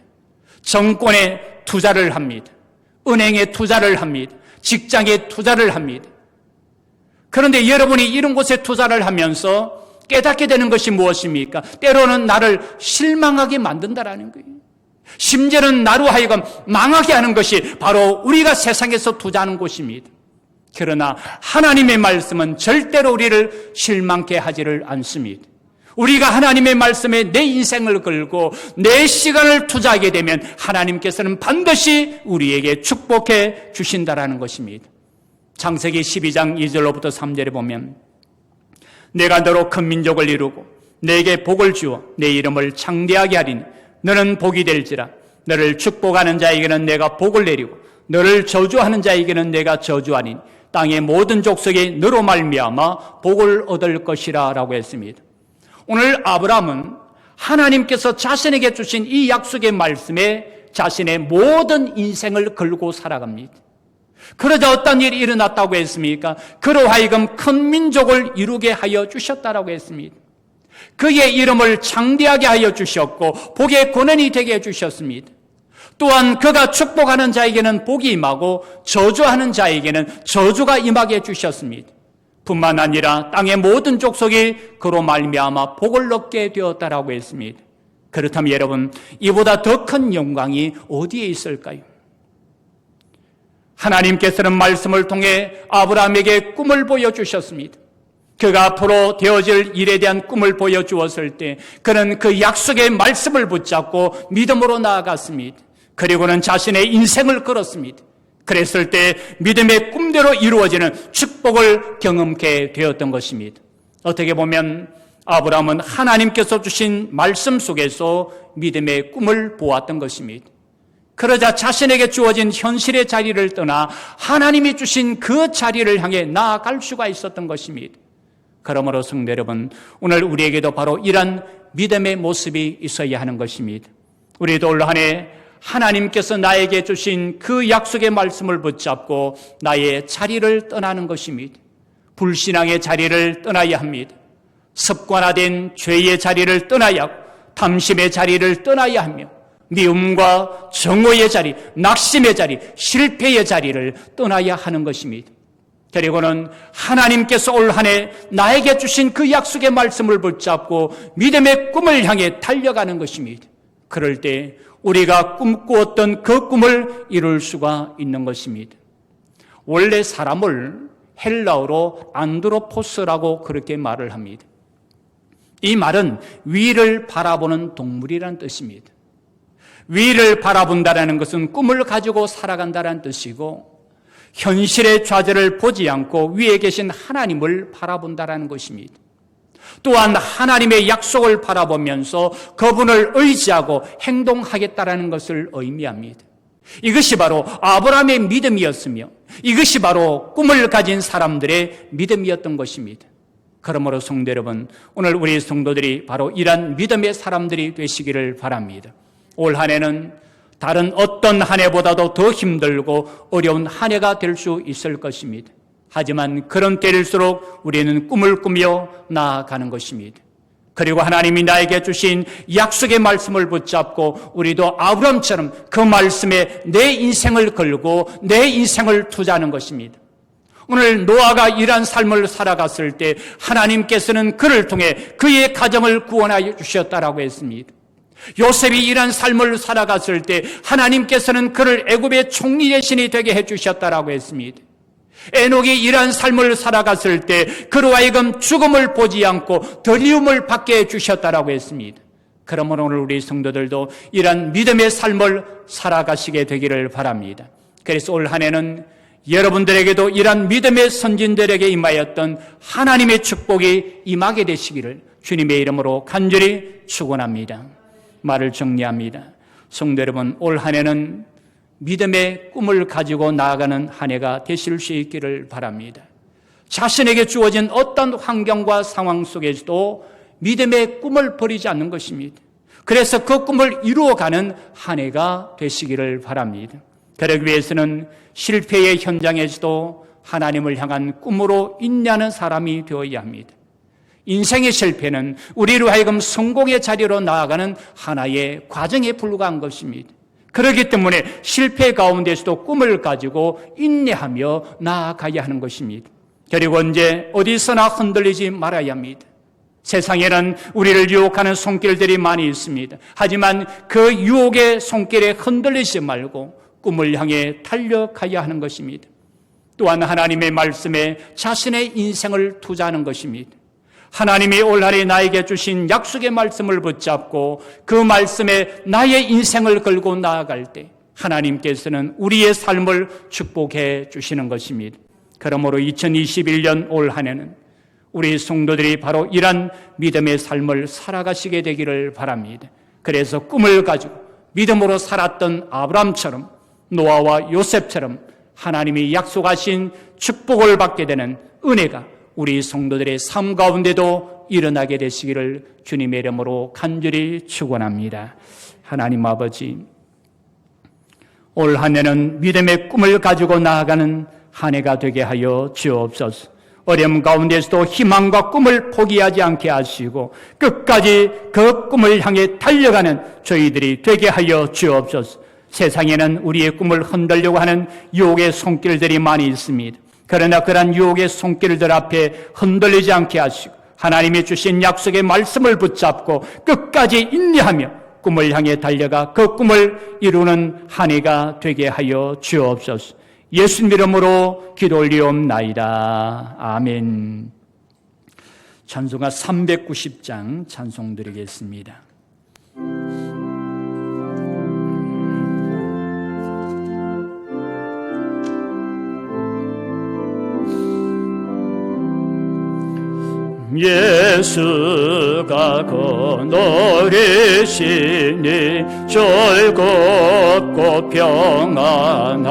[SPEAKER 1] 정권에 투자를 합니다. 은행에 투자를 합니다. 직장에 투자를 합니다. 그런데 여러분이 이런 곳에 투자를 하면서 깨닫게 되는 것이 무엇입니까? 때로는 나를 실망하게 만든다라는 거예요. 심지어는 나로 하여금 망하게 하는 것이 바로 우리가 세상에서 투자하는 곳입니다. 그러나 하나님의 말씀은 절대로 우리를 실망케 하지를 않습니다. 우리가 하나님의 말씀에 내 인생을 걸고 내 시간을 투자하게 되면 하나님께서는 반드시 우리에게 축복해 주신다라는 것입니다. 창세기 12장 2절로부터 3절에 보면 내가 너로 큰 민족을 이루고 내게 복을 주어 내 이름을 창대하게 하리니 너는 복이 될지라. 너를 축복하는 자에게는 내가 복을 내리고 너를 저주하는 자에게는 내가 저주하니 땅의 모든 족속이 너로 말미암아 복을 얻을 것이라 라고 했습니다. 오늘 아브라함은 하나님께서 자신에게 주신 이 약속의 말씀에 자신의 모든 인생을 걸고 살아갑니다. 그러자 어떤 일이 일어났다고 했습니까? 그로 하여금 큰 민족을 이루게 하여 주셨다라고 했습니다. 그의 이름을 창대하게 하여 주셨고 복의 권한이 되게 해주셨습니다. 또한 그가 축복하는 자에게는 복이 임하고 저주하는 자에게는 저주가 임하게 해주셨습니다. 뿐만 아니라 땅의 모든 족속이 그로 말미암아 복을 얻게 되었다라고 했습니다. 그렇다면 여러분, 이보다 더 큰 영광이 어디에 있을까요? 하나님께서는 말씀을 통해 아브라함에게 꿈을 보여주셨습니다. 그가 앞으로 되어질 일에 대한 꿈을 보여주었을 때 그는 그 약속의 말씀을 붙잡고 믿음으로 나아갔습니다. 그리고는 자신의 인생을 걸었습니다. 그랬을 때 믿음의 꿈대로 이루어지는 축복을 경험케 되었던 것입니다. 어떻게 보면 아브라함은 하나님께서 주신 말씀 속에서 믿음의 꿈을 보았던 것입니다. 그러자 자신에게 주어진 현실의 자리를 떠나 하나님이 주신 그 자리를 향해 나아갈 수가 있었던 것입니다. 그러므로 성도 여러분, 오늘 우리에게도 바로 이런 믿음의 모습이 있어야 하는 것입니다. 우리도 올 한 해 하나님께서 나에게 주신 그 약속의 말씀을 붙잡고 나의 자리를 떠나는 것입니다. 불신앙의 자리를 떠나야 합니다. 습관화된 죄의 자리를 떠나야 하고 탐심의 자리를 떠나야 하며 미움과 정오의 자리, 낙심의 자리, 실패의 자리를 떠나야 하는 것입니다. 그리고는 하나님께서 올 한 해 나에게 주신 그 약속의 말씀을 붙잡고 믿음의 꿈을 향해 달려가는 것입니다. 그럴 때 우리가 꿈꾸었던 그 꿈을 이룰 수가 있는 것입니다. 원래 사람을 헬라어로 안드로포스라고 그렇게 말을 합니다. 이 말은 위를 바라보는 동물이라는 뜻입니다. 위를 바라본다는 것은 꿈을 가지고 살아간다는 뜻이고 현실의 좌절을 보지 않고 위에 계신 하나님을 바라본다는 것입니다. 또한 하나님의 약속을 바라보면서 그분을 의지하고 행동하겠다는 것을 의미합니다. 이것이 바로 아브라함의 믿음이었으며 이것이 바로 꿈을 가진 사람들의 믿음이었던 것입니다. 그러므로 성도 여러분, 오늘 우리 성도들이 바로 이러한 믿음의 사람들이 되시기를 바랍니다. 올 한 해는 다른 어떤 한 해보다도 더 힘들고 어려운 한 해가 될 수 있을 것입니다. 하지만 그런 때일수록 우리는 꿈을 꾸며 나아가는 것입니다. 그리고 하나님이 나에게 주신 약속의 말씀을 붙잡고 우리도 아브라함처럼 그 말씀에 내 인생을 걸고 내 인생을 투자하는 것입니다. 오늘 노아가 이러한 삶을 살아갔을 때 하나님께서는 그를 통해 그의 가정을 구원하여 주셨다라고 했습니다. 요셉이 이러한 삶을 살아갔을 때 하나님께서는 그를 애굽의 총리 대신이 되게 해주셨다라고 했습니다. 에녹이 이러한 삶을 살아갔을 때 그로 하여금 죽음을 보지 않고 더리움을 받게 해주셨다라고 했습니다. 그러므로 오늘 우리 성도들도 이러한 믿음의 삶을 살아가시게 되기를 바랍니다. 그래서 올 한 해는 여러분들에게도 이러한 믿음의 선진들에게 임하였던 하나님의 축복이 임하게 되시기를 주님의 이름으로 간절히 축원합니다. 말을 정리합니다. 성도 여러분, 올 한 해는 믿음의 꿈을 가지고 나아가는 한 해가 되실 수 있기를 바랍니다. 자신에게 주어진 어떤 환경과 상황 속에서도 믿음의 꿈을 버리지 않는 것입니다. 그래서 그 꿈을 이루어가는 한 해가 되시기를 바랍니다. 그러기 위해서는 실패의 현장에서도 하나님을 향한 꿈으로 인내하는 사람이 되어야 합니다. 인생의 실패는 우리로 하여금 성공의 자리로 나아가는 하나의 과정에 불과한 것입니다. 그렇기 때문에 실패 가운데서도 꿈을 가지고 인내하며 나아가야 하는 것입니다. 그리고 언제 어디서나 흔들리지 말아야 합니다. 세상에는 우리를 유혹하는 손길들이 많이 있습니다. 하지만 그 유혹의 손길에 흔들리지 말고 꿈을 향해 달려가야 하는 것입니다. 또한 하나님의 말씀에 자신의 인생을 투자하는 것입니다. 하나님이 올 한해 나에게 주신 약속의 말씀을 붙잡고 그 말씀에 나의 인생을 걸고 나아갈 때 하나님께서는 우리의 삶을 축복해 주시는 것입니다. 그러므로 2021년 올 한해는 우리 성도들이 바로 이런 믿음의 삶을 살아가시게 되기를 바랍니다. 그래서 꿈을 가지고 믿음으로 살았던 아브라함처럼 노아와 요셉처럼 하나님이 약속하신 축복을 받게 되는 은혜가 우리 성도들의 삶 가운데도 일어나게 되시기를 주님의 이름으로 간절히 축원합니다. 하나님 아버지, 올 한 해는 믿음의 꿈을 가지고 나아가는 한 해가 되게 하여 주옵소서. 어려움 가운데서도 희망과 꿈을 포기하지 않게 하시고 끝까지 그 꿈을 향해 달려가는 저희들이 되게 하여 주옵소서. 세상에는 우리의 꿈을 흔들려고 하는 유혹의 손길들이 많이 있습니다. 그러나 그러한 유혹의 손길들 앞에 흔들리지 않게 하시고 하나님이 주신 약속의 말씀을 붙잡고 끝까지 인내하며 꿈을 향해 달려가 그 꿈을 이루는 한 해가 되게 하여 주옵소서. 예수님 이름으로 기도 올리옵나이다. 아멘. 찬송가 390장 찬송 드리겠습니다. 예수가 거느리시니 즐겁고 평안하구나.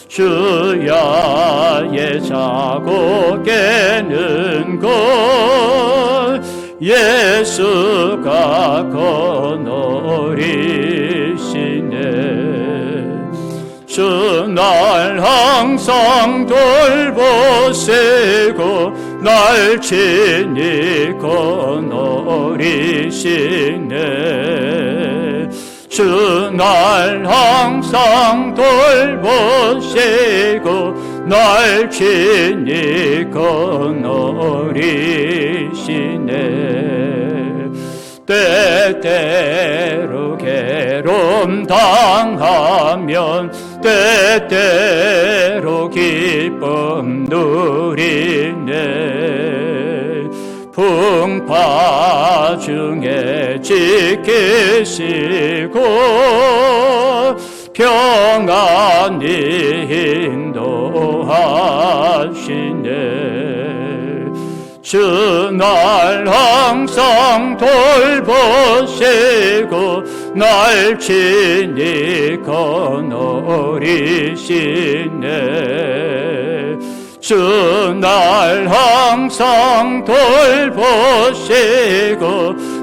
[SPEAKER 1] 주야의 자고 깨는 것 예수가 거느리시네. 주 날 항상 돌보시고 날 친히 거느리시네. 주 날 항상 돌보시고 날 친히 거느리시네. 때때로 괴로움 당하면 때때로 기쁨 누리네. 풍파 중에 지키시고 평안히 인도하시네. 주 날 항상 돌보시고 날 친히 거느리시네. 주 날 항상 돌보시고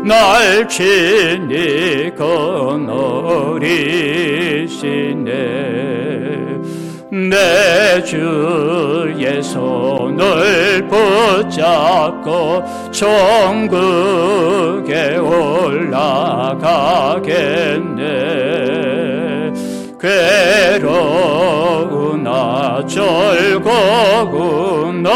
[SPEAKER 1] 날 친히 거느리시네. 내 주의 손을 붙잡고 천국에 올라가겠네. 괴로우나 즐거우나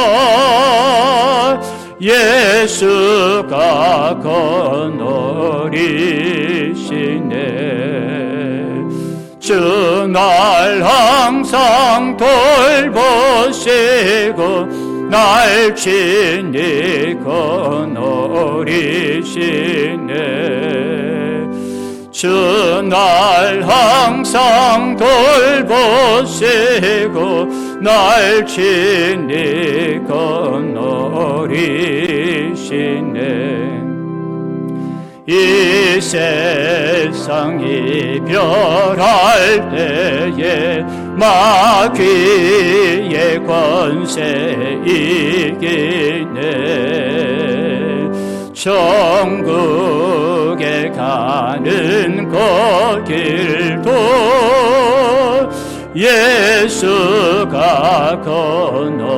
[SPEAKER 1] 예수가 거느리시네. 주 날 항상 돌보시고 날 친히 거느리시네. 주 날 항상 돌보시고 날 친히 거느리시네. 이 세상 이별할 때에 마귀의 권세 이기네. 천국에 가는 그 길도 예수가 거느리시네.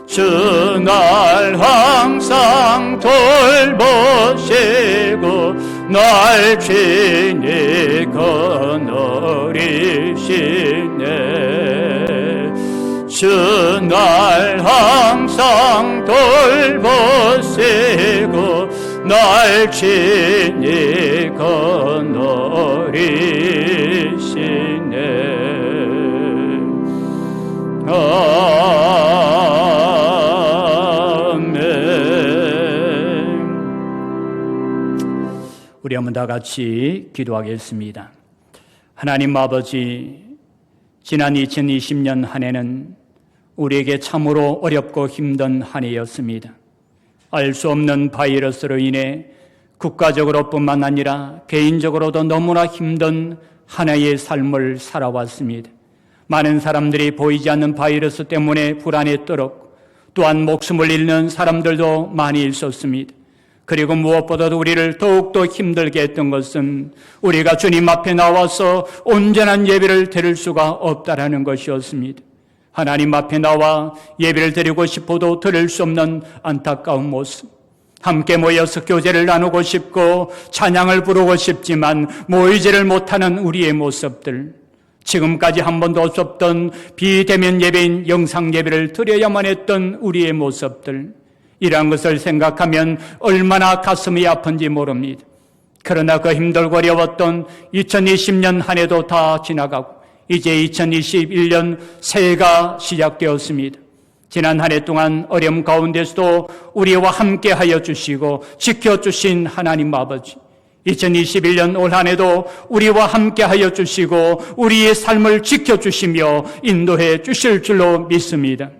[SPEAKER 1] 주 날 항상 돌보시고 날 친히 거느리시네. 주 날 항상 돌보시고 날 친히 거느리시네. 우리 한번 다 같이 기도하겠습니다. 하나님 아버지, 지난 2020년 한 해는 우리에게 참으로 어렵고 힘든 한 해였습니다. 알 수 없는 바이러스로 인해 국가적으로뿐만 아니라 개인적으로도 너무나 힘든 한 해의 삶을 살아왔습니다. 많은 사람들이 보이지 않는 바이러스 때문에 불안에 떨었고 또한 목숨을 잃는 사람들도 많이 있었습니다. 그리고 무엇보다도 우리를 더욱더 힘들게 했던 것은 우리가 주님 앞에 나와서 온전한 예배를 드릴 수가 없다라는 것이었습니다. 하나님 앞에 나와 예배를 드리고 싶어도 드릴 수 없는 안타까운 모습, 함께 모여서 교제를 나누고 싶고 찬양을 부르고 싶지만 모이지를 못하는 우리의 모습들, 지금까지 한 번도 없었던 비대면 예배인 영상 예배를 드려야만 했던 우리의 모습들, 이러한 것을 생각하면 얼마나 가슴이 아픈지 모릅니다. 그러나 그 힘들고 어려웠던 2020년 한 해도 다 지나가고 이제 2021년 새해가 시작되었습니다. 지난 한 해 동안 어려움 가운데서도 우리와 함께 하여 주시고 지켜주신 하나님 아버지, 2021년 올 한 해도 우리와 함께 하여 주시고 우리의 삶을 지켜주시며 인도해 주실 줄로 믿습니다.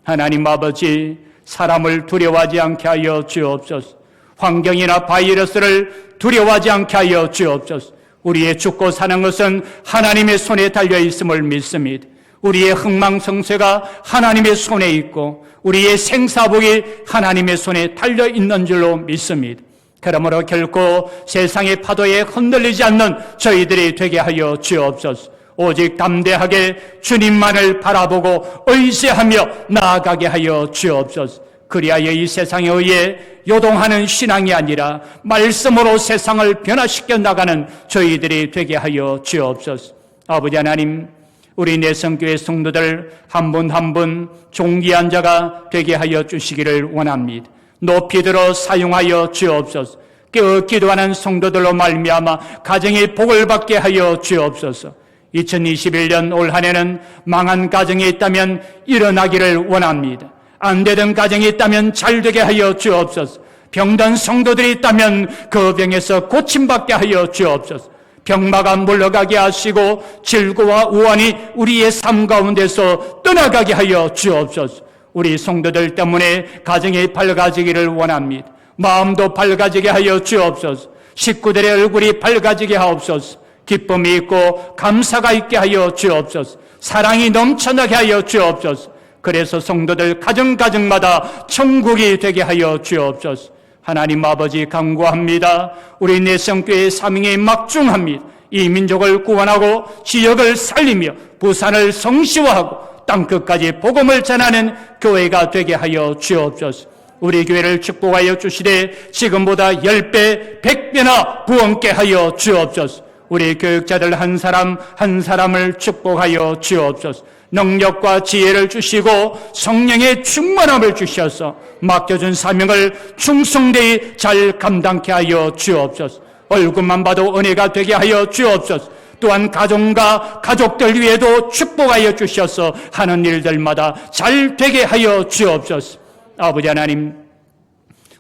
[SPEAKER 1] 하나님 아버지, 사람을 두려워하지 않게 하여 주옵소서. 환경이나 바이러스를 두려워하지 않게 하여 주옵소서. 우리의 죽고 사는 것은 하나님의 손에 달려 있음을 믿습니다. 우리의 흥망성쇠가 하나님의 손에 있고 우리의 생사복이 하나님의 손에 달려 있는 줄로 믿습니다. 그러므로 결코 세상의 파도에 흔들리지 않는 저희들이 되게 하여 주옵소서. 오직 담대하게 주님만을 바라보고 의지하며 나아가게 하여 주옵소서. 그리하여 이 세상에 의해 요동하는 신앙이 아니라 말씀으로 세상을 변화시켜 나가는 저희들이 되게 하여 주옵소서. 아버지 하나님, 우리 내성교회 성도들 한 분 한 분 존귀한 자가 되게 하여 주시기를 원합니다. 높이 들어 사용하여 주옵소서. 깨어 기도하는 성도들로 말미암아 가정이 복을 받게 하여 주옵소서. 2021년 올 한 해는 망한 가정이 있다면 일어나기를 원합니다. 안 되던 가정이 있다면 잘 되게 하여 주옵소서. 병든 성도들이 있다면 그 병에서 고침받게 하여 주옵소서. 병마가 물러가게 하시고 질고와 우환이 우리의 삶 가운데서 떠나가게 하여 주옵소서. 우리 성도들 때문에 가정이 밝아지기를 원합니다. 마음도 밝아지게 하여 주옵소서. 식구들의 얼굴이 밝아지게 하옵소서. 기쁨이 있고 감사가 있게 하여 주옵소서. 사랑이 넘쳐나게 하여 주옵소서. 그래서 성도들 가정가정마다 천국이 되게 하여 주옵소서. 하나님 아버지 간구합니다. 우리 내성교회 사명에 막중합니다. 이 민족을 구원하고 지역을 살리며 부산을 성시화하고 땅끝까지 복음을 전하는 교회가 되게 하여 주옵소서. 우리 교회를 축복하여 주시되 지금보다 10배, 100배나 부흥케 하여 주옵소서. 우리 교육자들 한 사람 한 사람을 축복하여 주옵소서. 능력과 지혜를 주시고 성령의 충만함을 주셔서 맡겨준 사명을 충성되이 잘 감당케 하여 주옵소서. 얼굴만 봐도 은혜가 되게 하여 주옵소서. 또한 가정과 가족들 위에도 축복하여 주셔서 하는 일들마다 잘 되게 하여 주옵소서. 아버지 하나님,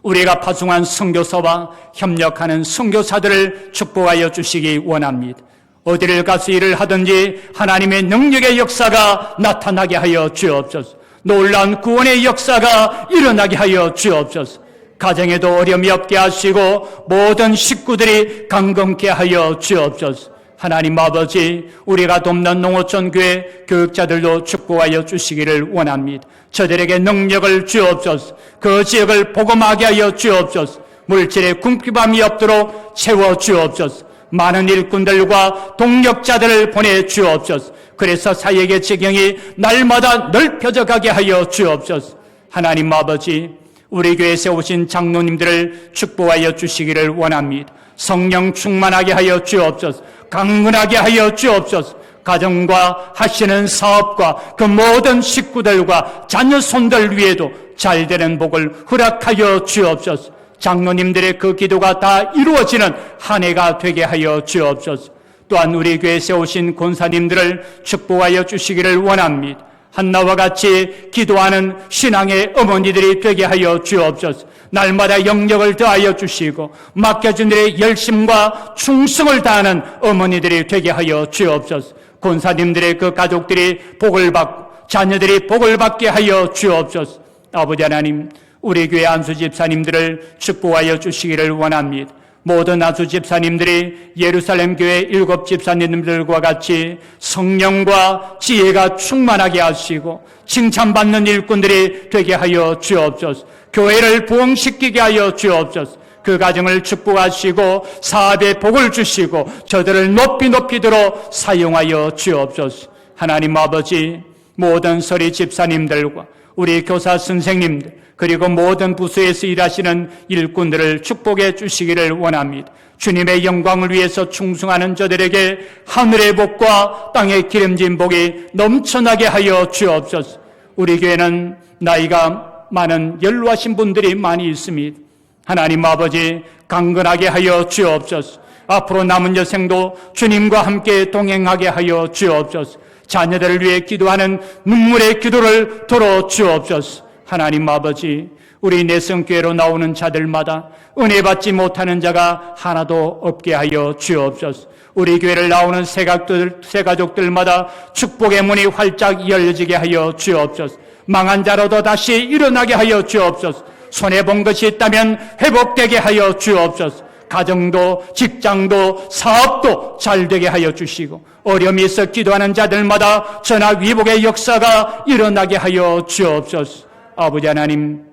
[SPEAKER 1] 우리가 파송한 선교사와 협력하는 선교사들을 축복하여 주시기 원합니다. 어디를 가서 일을 하든지 하나님의 능력의 역사가 나타나게 하여 주옵소서. 놀라운 구원의 역사가 일어나게 하여 주옵소서. 가정에도 어려움이 없게 하시고 모든 식구들이 강건케 하여 주옵소서. 하나님 아버지, 우리가 돕는 농어촌교회 교육자들도 축복하여 주시기를 원합니다. 저들에게 능력을 주옵소서. 그 지역을 복음하게 하여 주옵소서. 물질의 궁핍함이 없도록 채워 주옵소서. 많은 일꾼들과 동력자들을 보내주옵소서. 그래서 사역의 지경이 날마다 넓혀져 가게 하여 주옵소서. 하나님 아버지, 우리 교회에 세우신 장로님들을 축복하여 주시기를 원합니다. 성령 충만하게 하여 주옵소서. 강건하게 하여 주옵소서. 가정과 하시는 사업과 그 모든 식구들과 자녀손들 위에도 잘되는 복을 허락하여 주옵소서. 장로님들의 그 기도가 다 이루어지는 한 해가 되게 하여 주옵소서. 또한 우리 교회에 세우신 권사님들을 축복하여 주시기를 원합니다. 한나와 같이 기도하는 신앙의 어머니들이 되게 하여 주옵소서. 날마다 영역을 더하여 주시고 맡겨준 일의 열심과 충성을 다하는 어머니들이 되게 하여 주옵소서. 권사님들의 그 가족들이 복을 받고 자녀들이 복을 받게 하여 주옵소서. 아버지 하나님, 우리 교회 안수 집사님들을 축복하여 주시기를 원합니다. 모든 안수 집사님들이 예루살렘 교회 7 집사님들과 같이 성령과 지혜가 충만하게 하시고 칭찬받는 일꾼들이 되게 하여 주옵소서. 교회를 부흥시키게 하여 주옵소서. 그 가정을 축복하시고 사업에 복을 주시고 저들을 높이 들어 사용하여 주옵소서. 하나님 아버지, 모든 서리 집사님들과 우리 교사 선생님들 그리고 모든 부서에서 일하시는 일꾼들을 축복해 주시기를 원합니다. 주님의 영광을 위해서 충성하는 저들에게 하늘의 복과 땅의 기름진 복이 넘쳐나게 하여 주옵소서. 우리 교회는 나이가 많은 연로하신 분들이 많이 있습니다. 하나님 아버지, 강건하게 하여 주옵소서. 앞으로 남은 여생도 주님과 함께 동행하게 하여 주옵소서. 자녀들을 위해 기도하는 눈물의 기도를 들어 주옵소서. 하나님 아버지, 우리 내성교회로 나오는 자들마다 은혜 받지 못하는 자가 하나도 없게 하여 주옵소서. 우리 교회를 나오는 새가족들마다 축복의 문이 활짝 열려지게 하여 주옵소서. 망한 자로도 다시 일어나게 하여 주옵소서. 손해본 것이 있다면 회복되게 하여 주옵소서. 가정도 직장도 사업도 잘되게 하여 주시고 어려움이 있어 기도하는 자들마다 전화 위복의 역사가 일어나게 하여 주옵소서. 아버지 하나님,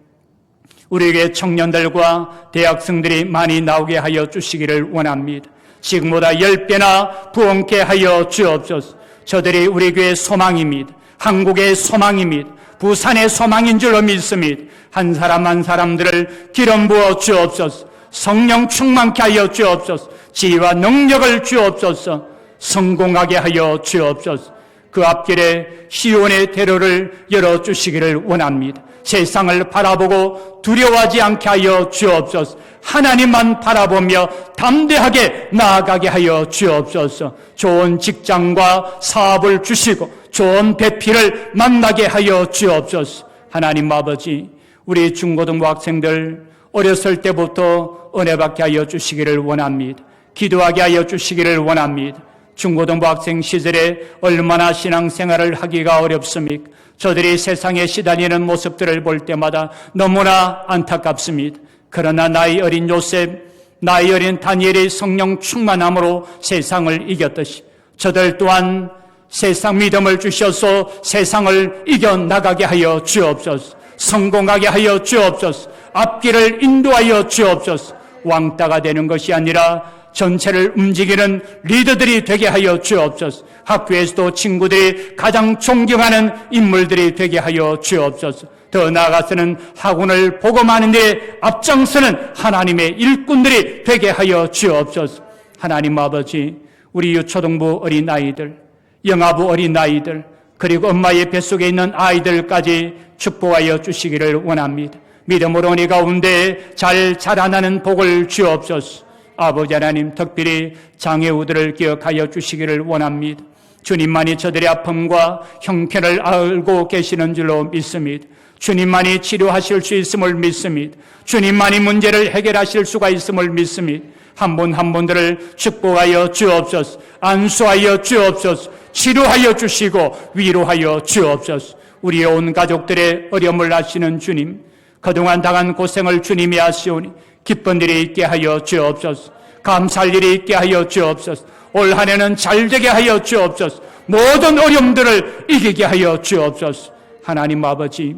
[SPEAKER 1] 우리에게 청년들과 대학생들이 많이 나오게 하여 주시기를 원합니다. 지금보다 10배나 부흥케 하여 주옵소서. 저들이 우리 교회의 소망입니다. 한국의 소망입니다. 부산의 소망인 줄로 믿습니다. 한 사람 한 사람들을 기름 부어 주옵소서. 성령 충만케 하여 주옵소서. 지혜와 능력을 주옵소서. 성공하게 하여 주옵소서. 그 앞길에 시온의 대로를 열어주시기를 원합니다. 세상을 바라보고 두려워하지 않게 하여 주옵소서. 하나님만 바라보며 담대하게 나아가게 하여 주옵소서. 좋은 직장과 사업을 주시고 좋은 배필을 만나게 하여 주옵소서. 하나님 아버지, 우리 중고등부 학생들 어렸을 때부터 은혜 받게 하여 주시기를 원합니다. 기도하게 하여 주시기를 원합니다. 중고등부 학생 시절에 얼마나 신앙생활을 하기가 어렵습니까? 저들이 세상에 시달리는 모습들을 볼 때마다 너무나 안타깝습니다. 그러나 나이 어린 요셉, 나이 어린 다니엘의 성령 충만함으로 세상을 이겼듯이 저들 또한 세상 믿음을 주셔서 세상을 이겨나가게 하여 주옵소서. 성공하게 하여 주옵소서. 앞길을 인도하여 주옵소서. 왕따가 되는 것이 아니라 전체를 움직이는 리더들이 되게 하여 주옵소서. 학교에서도 친구들이 가장 존경하는 인물들이 되게 하여 주옵소서. 더 나아가서는 학원을 복음하는 데 앞장서는 하나님의 일꾼들이 되게 하여 주옵소서. 하나님 아버지, 우리 유초등부 어린아이들, 영아부 어린아이들, 그리고 엄마의 뱃속에 있는 아이들까지 축복하여 주시기를 원합니다. 믿음으로 우리 가운데 잘 자라나는 복을 주옵소서. 아버지 하나님, 특별히 장애우들을 기억하여 주시기를 원합니다. 주님만이 저들의 아픔과 형편을 알고 계시는 줄로 믿습니다. 주님만이 치료하실 수 있음을 믿습니다. 주님만이 문제를 해결하실 수가 있음을 믿습니다. 한 분 한 분들을 축복하여 주옵소서. 안수하여 주옵소서. 치료하여 주시고 위로하여 주옵소서. 우리의 온 가족들의 어려움을 아시는 주님, 그동안 당한 고생을 주님이 아시오니 기쁜 일이 있게 하여 주옵소서. 감사할 일이 있게 하여 주옵소서. 올 한 해는 잘 되게 하여 주옵소서. 모든 어려움들을 이기게 하여 주옵소서. 하나님 아버지,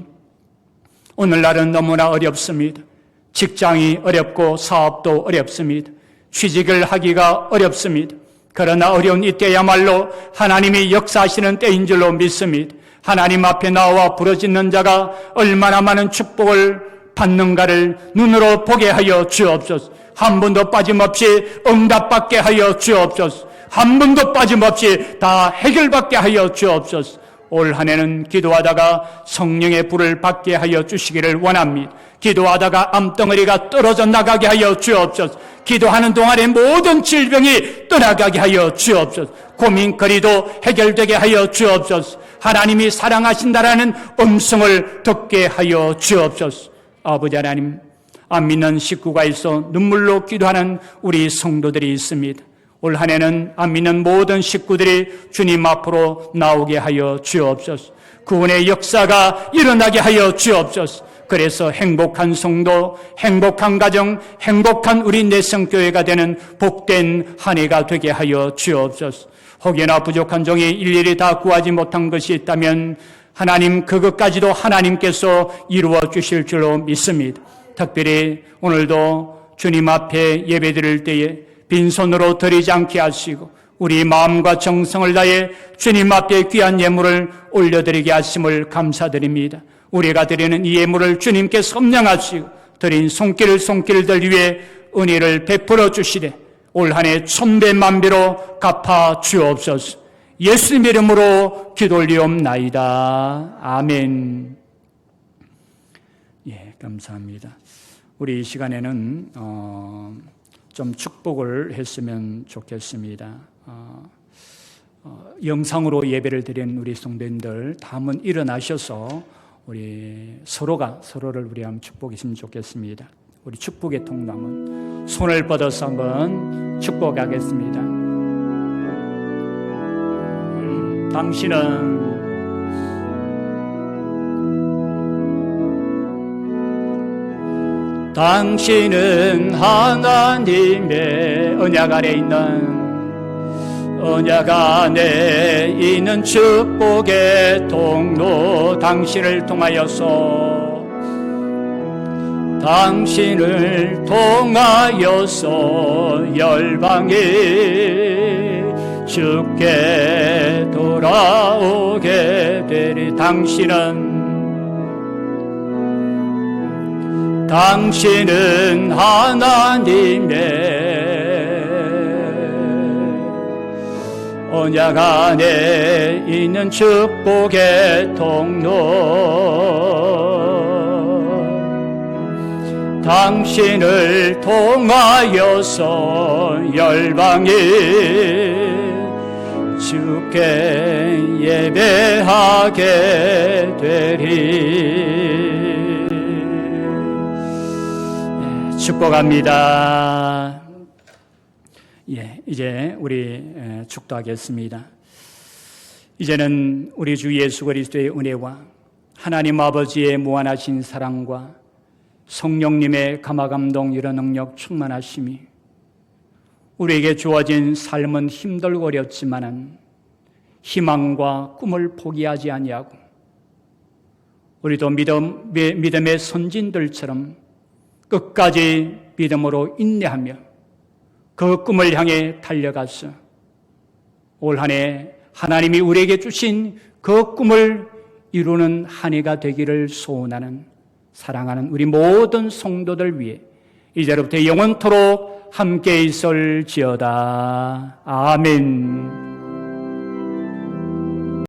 [SPEAKER 1] 오늘날은 너무나 어렵습니다. 직장이 어렵고 사업도 어렵습니다. 취직을 하기가 어렵습니다. 그러나 어려운 이때야말로 하나님이 역사하시는 때인 줄로 믿습니다. 하나님 앞에 나와 부르짖는 자가 얼마나 많은 축복을 받는가를 눈으로 보게 하여 주옵소서. 한 분도 빠짐없이 응답받게 하여 주옵소서. 한 분도 빠짐없이 다 해결받게 하여 주옵소서. 올 한 해는 기도하다가 성령의 불을 받게 하여 주시기를 원합니다. 기도하다가 암덩어리가 떨어져 나가게 하여 주옵소서. 기도하는 동안에 모든 질병이 떠나가게 하여 주옵소서. 고민거리도 해결되게 하여 주옵소서. 하나님이 사랑하신다라는 음성을 듣게 하여 주옵소서. 아버지 하나님, 안 믿는 식구가 있어 눈물로 기도하는 우리 성도들이 있습니다. 올 한 해는 안 믿는 모든 식구들이 주님 앞으로 나오게 하여 주옵소서. 구원의 역사가 일어나게 하여 주옵소서. 그래서 행복한 성도, 행복한 가정, 행복한 우리 내성교회가 되는 복된 한 해가 되게 하여 주옵소서. 혹여나 부족한 종이 일일이 다 구하지 못한 것이 있다면 하나님, 그것까지도 하나님께서 이루어 주실 줄로 믿습니다. 특별히 오늘도 주님 앞에 예배드릴 때에 빈손으로 드리지 않게 하시고 우리 마음과 정성을 다해 주님 앞에 귀한 예물을 올려드리게 하심을 감사드립니다. 우리가 드리는 이 예물을 주님께 선량하시고 드린 손길들 위해 은혜를 베풀어 주시되 올 한 해 천배 만배로 갚아 주옵소서. 예수님 이름으로 기도 올리옵나이다. 아멘. 예, 감사합니다. 우리 이 시간에는 좀 축복을 했으면 좋겠습니다. 영상으로 예배를 드린 우리 성도님들 다 한번 일어나셔서 우리 서로를 우리 한번 축복했으면 좋겠습니다. 우리 축복의 통남은 손을 뻗어서 한번 축복하겠습니다. 당신은 하나님의 언약 안에 있는 축복의 통로. 당신을 통하여서 당신을 통하여서 열방이 주께 돌아오게 되리. 당신은 하나님의 언약 안에 있는 축복의 통로. 당신을 통하여서 열방이 주께 예배하게 되리. 축복합니다. 이제 우리 축도하겠습니다. 이제는 우리 주 예수 그리스도의 은혜와 하나님 아버지의 무한하신 사랑과 성령님의 감화감동 이런 능력 충만하심이 우리에게 주어진 삶은 힘들고 어렵지만은 희망과 꿈을 포기하지 아니하고 우리도 믿음의 선진들처럼 끝까지 믿음으로 인내하며 그 꿈을 향해 달려가서 올 한 해 하나님이 우리에게 주신 그 꿈을 이루는 한 해가 되기를 소원하는 사랑하는 우리 모든 성도들 위해 이제로부터 영원토록 함께 있을지어다. 아멘.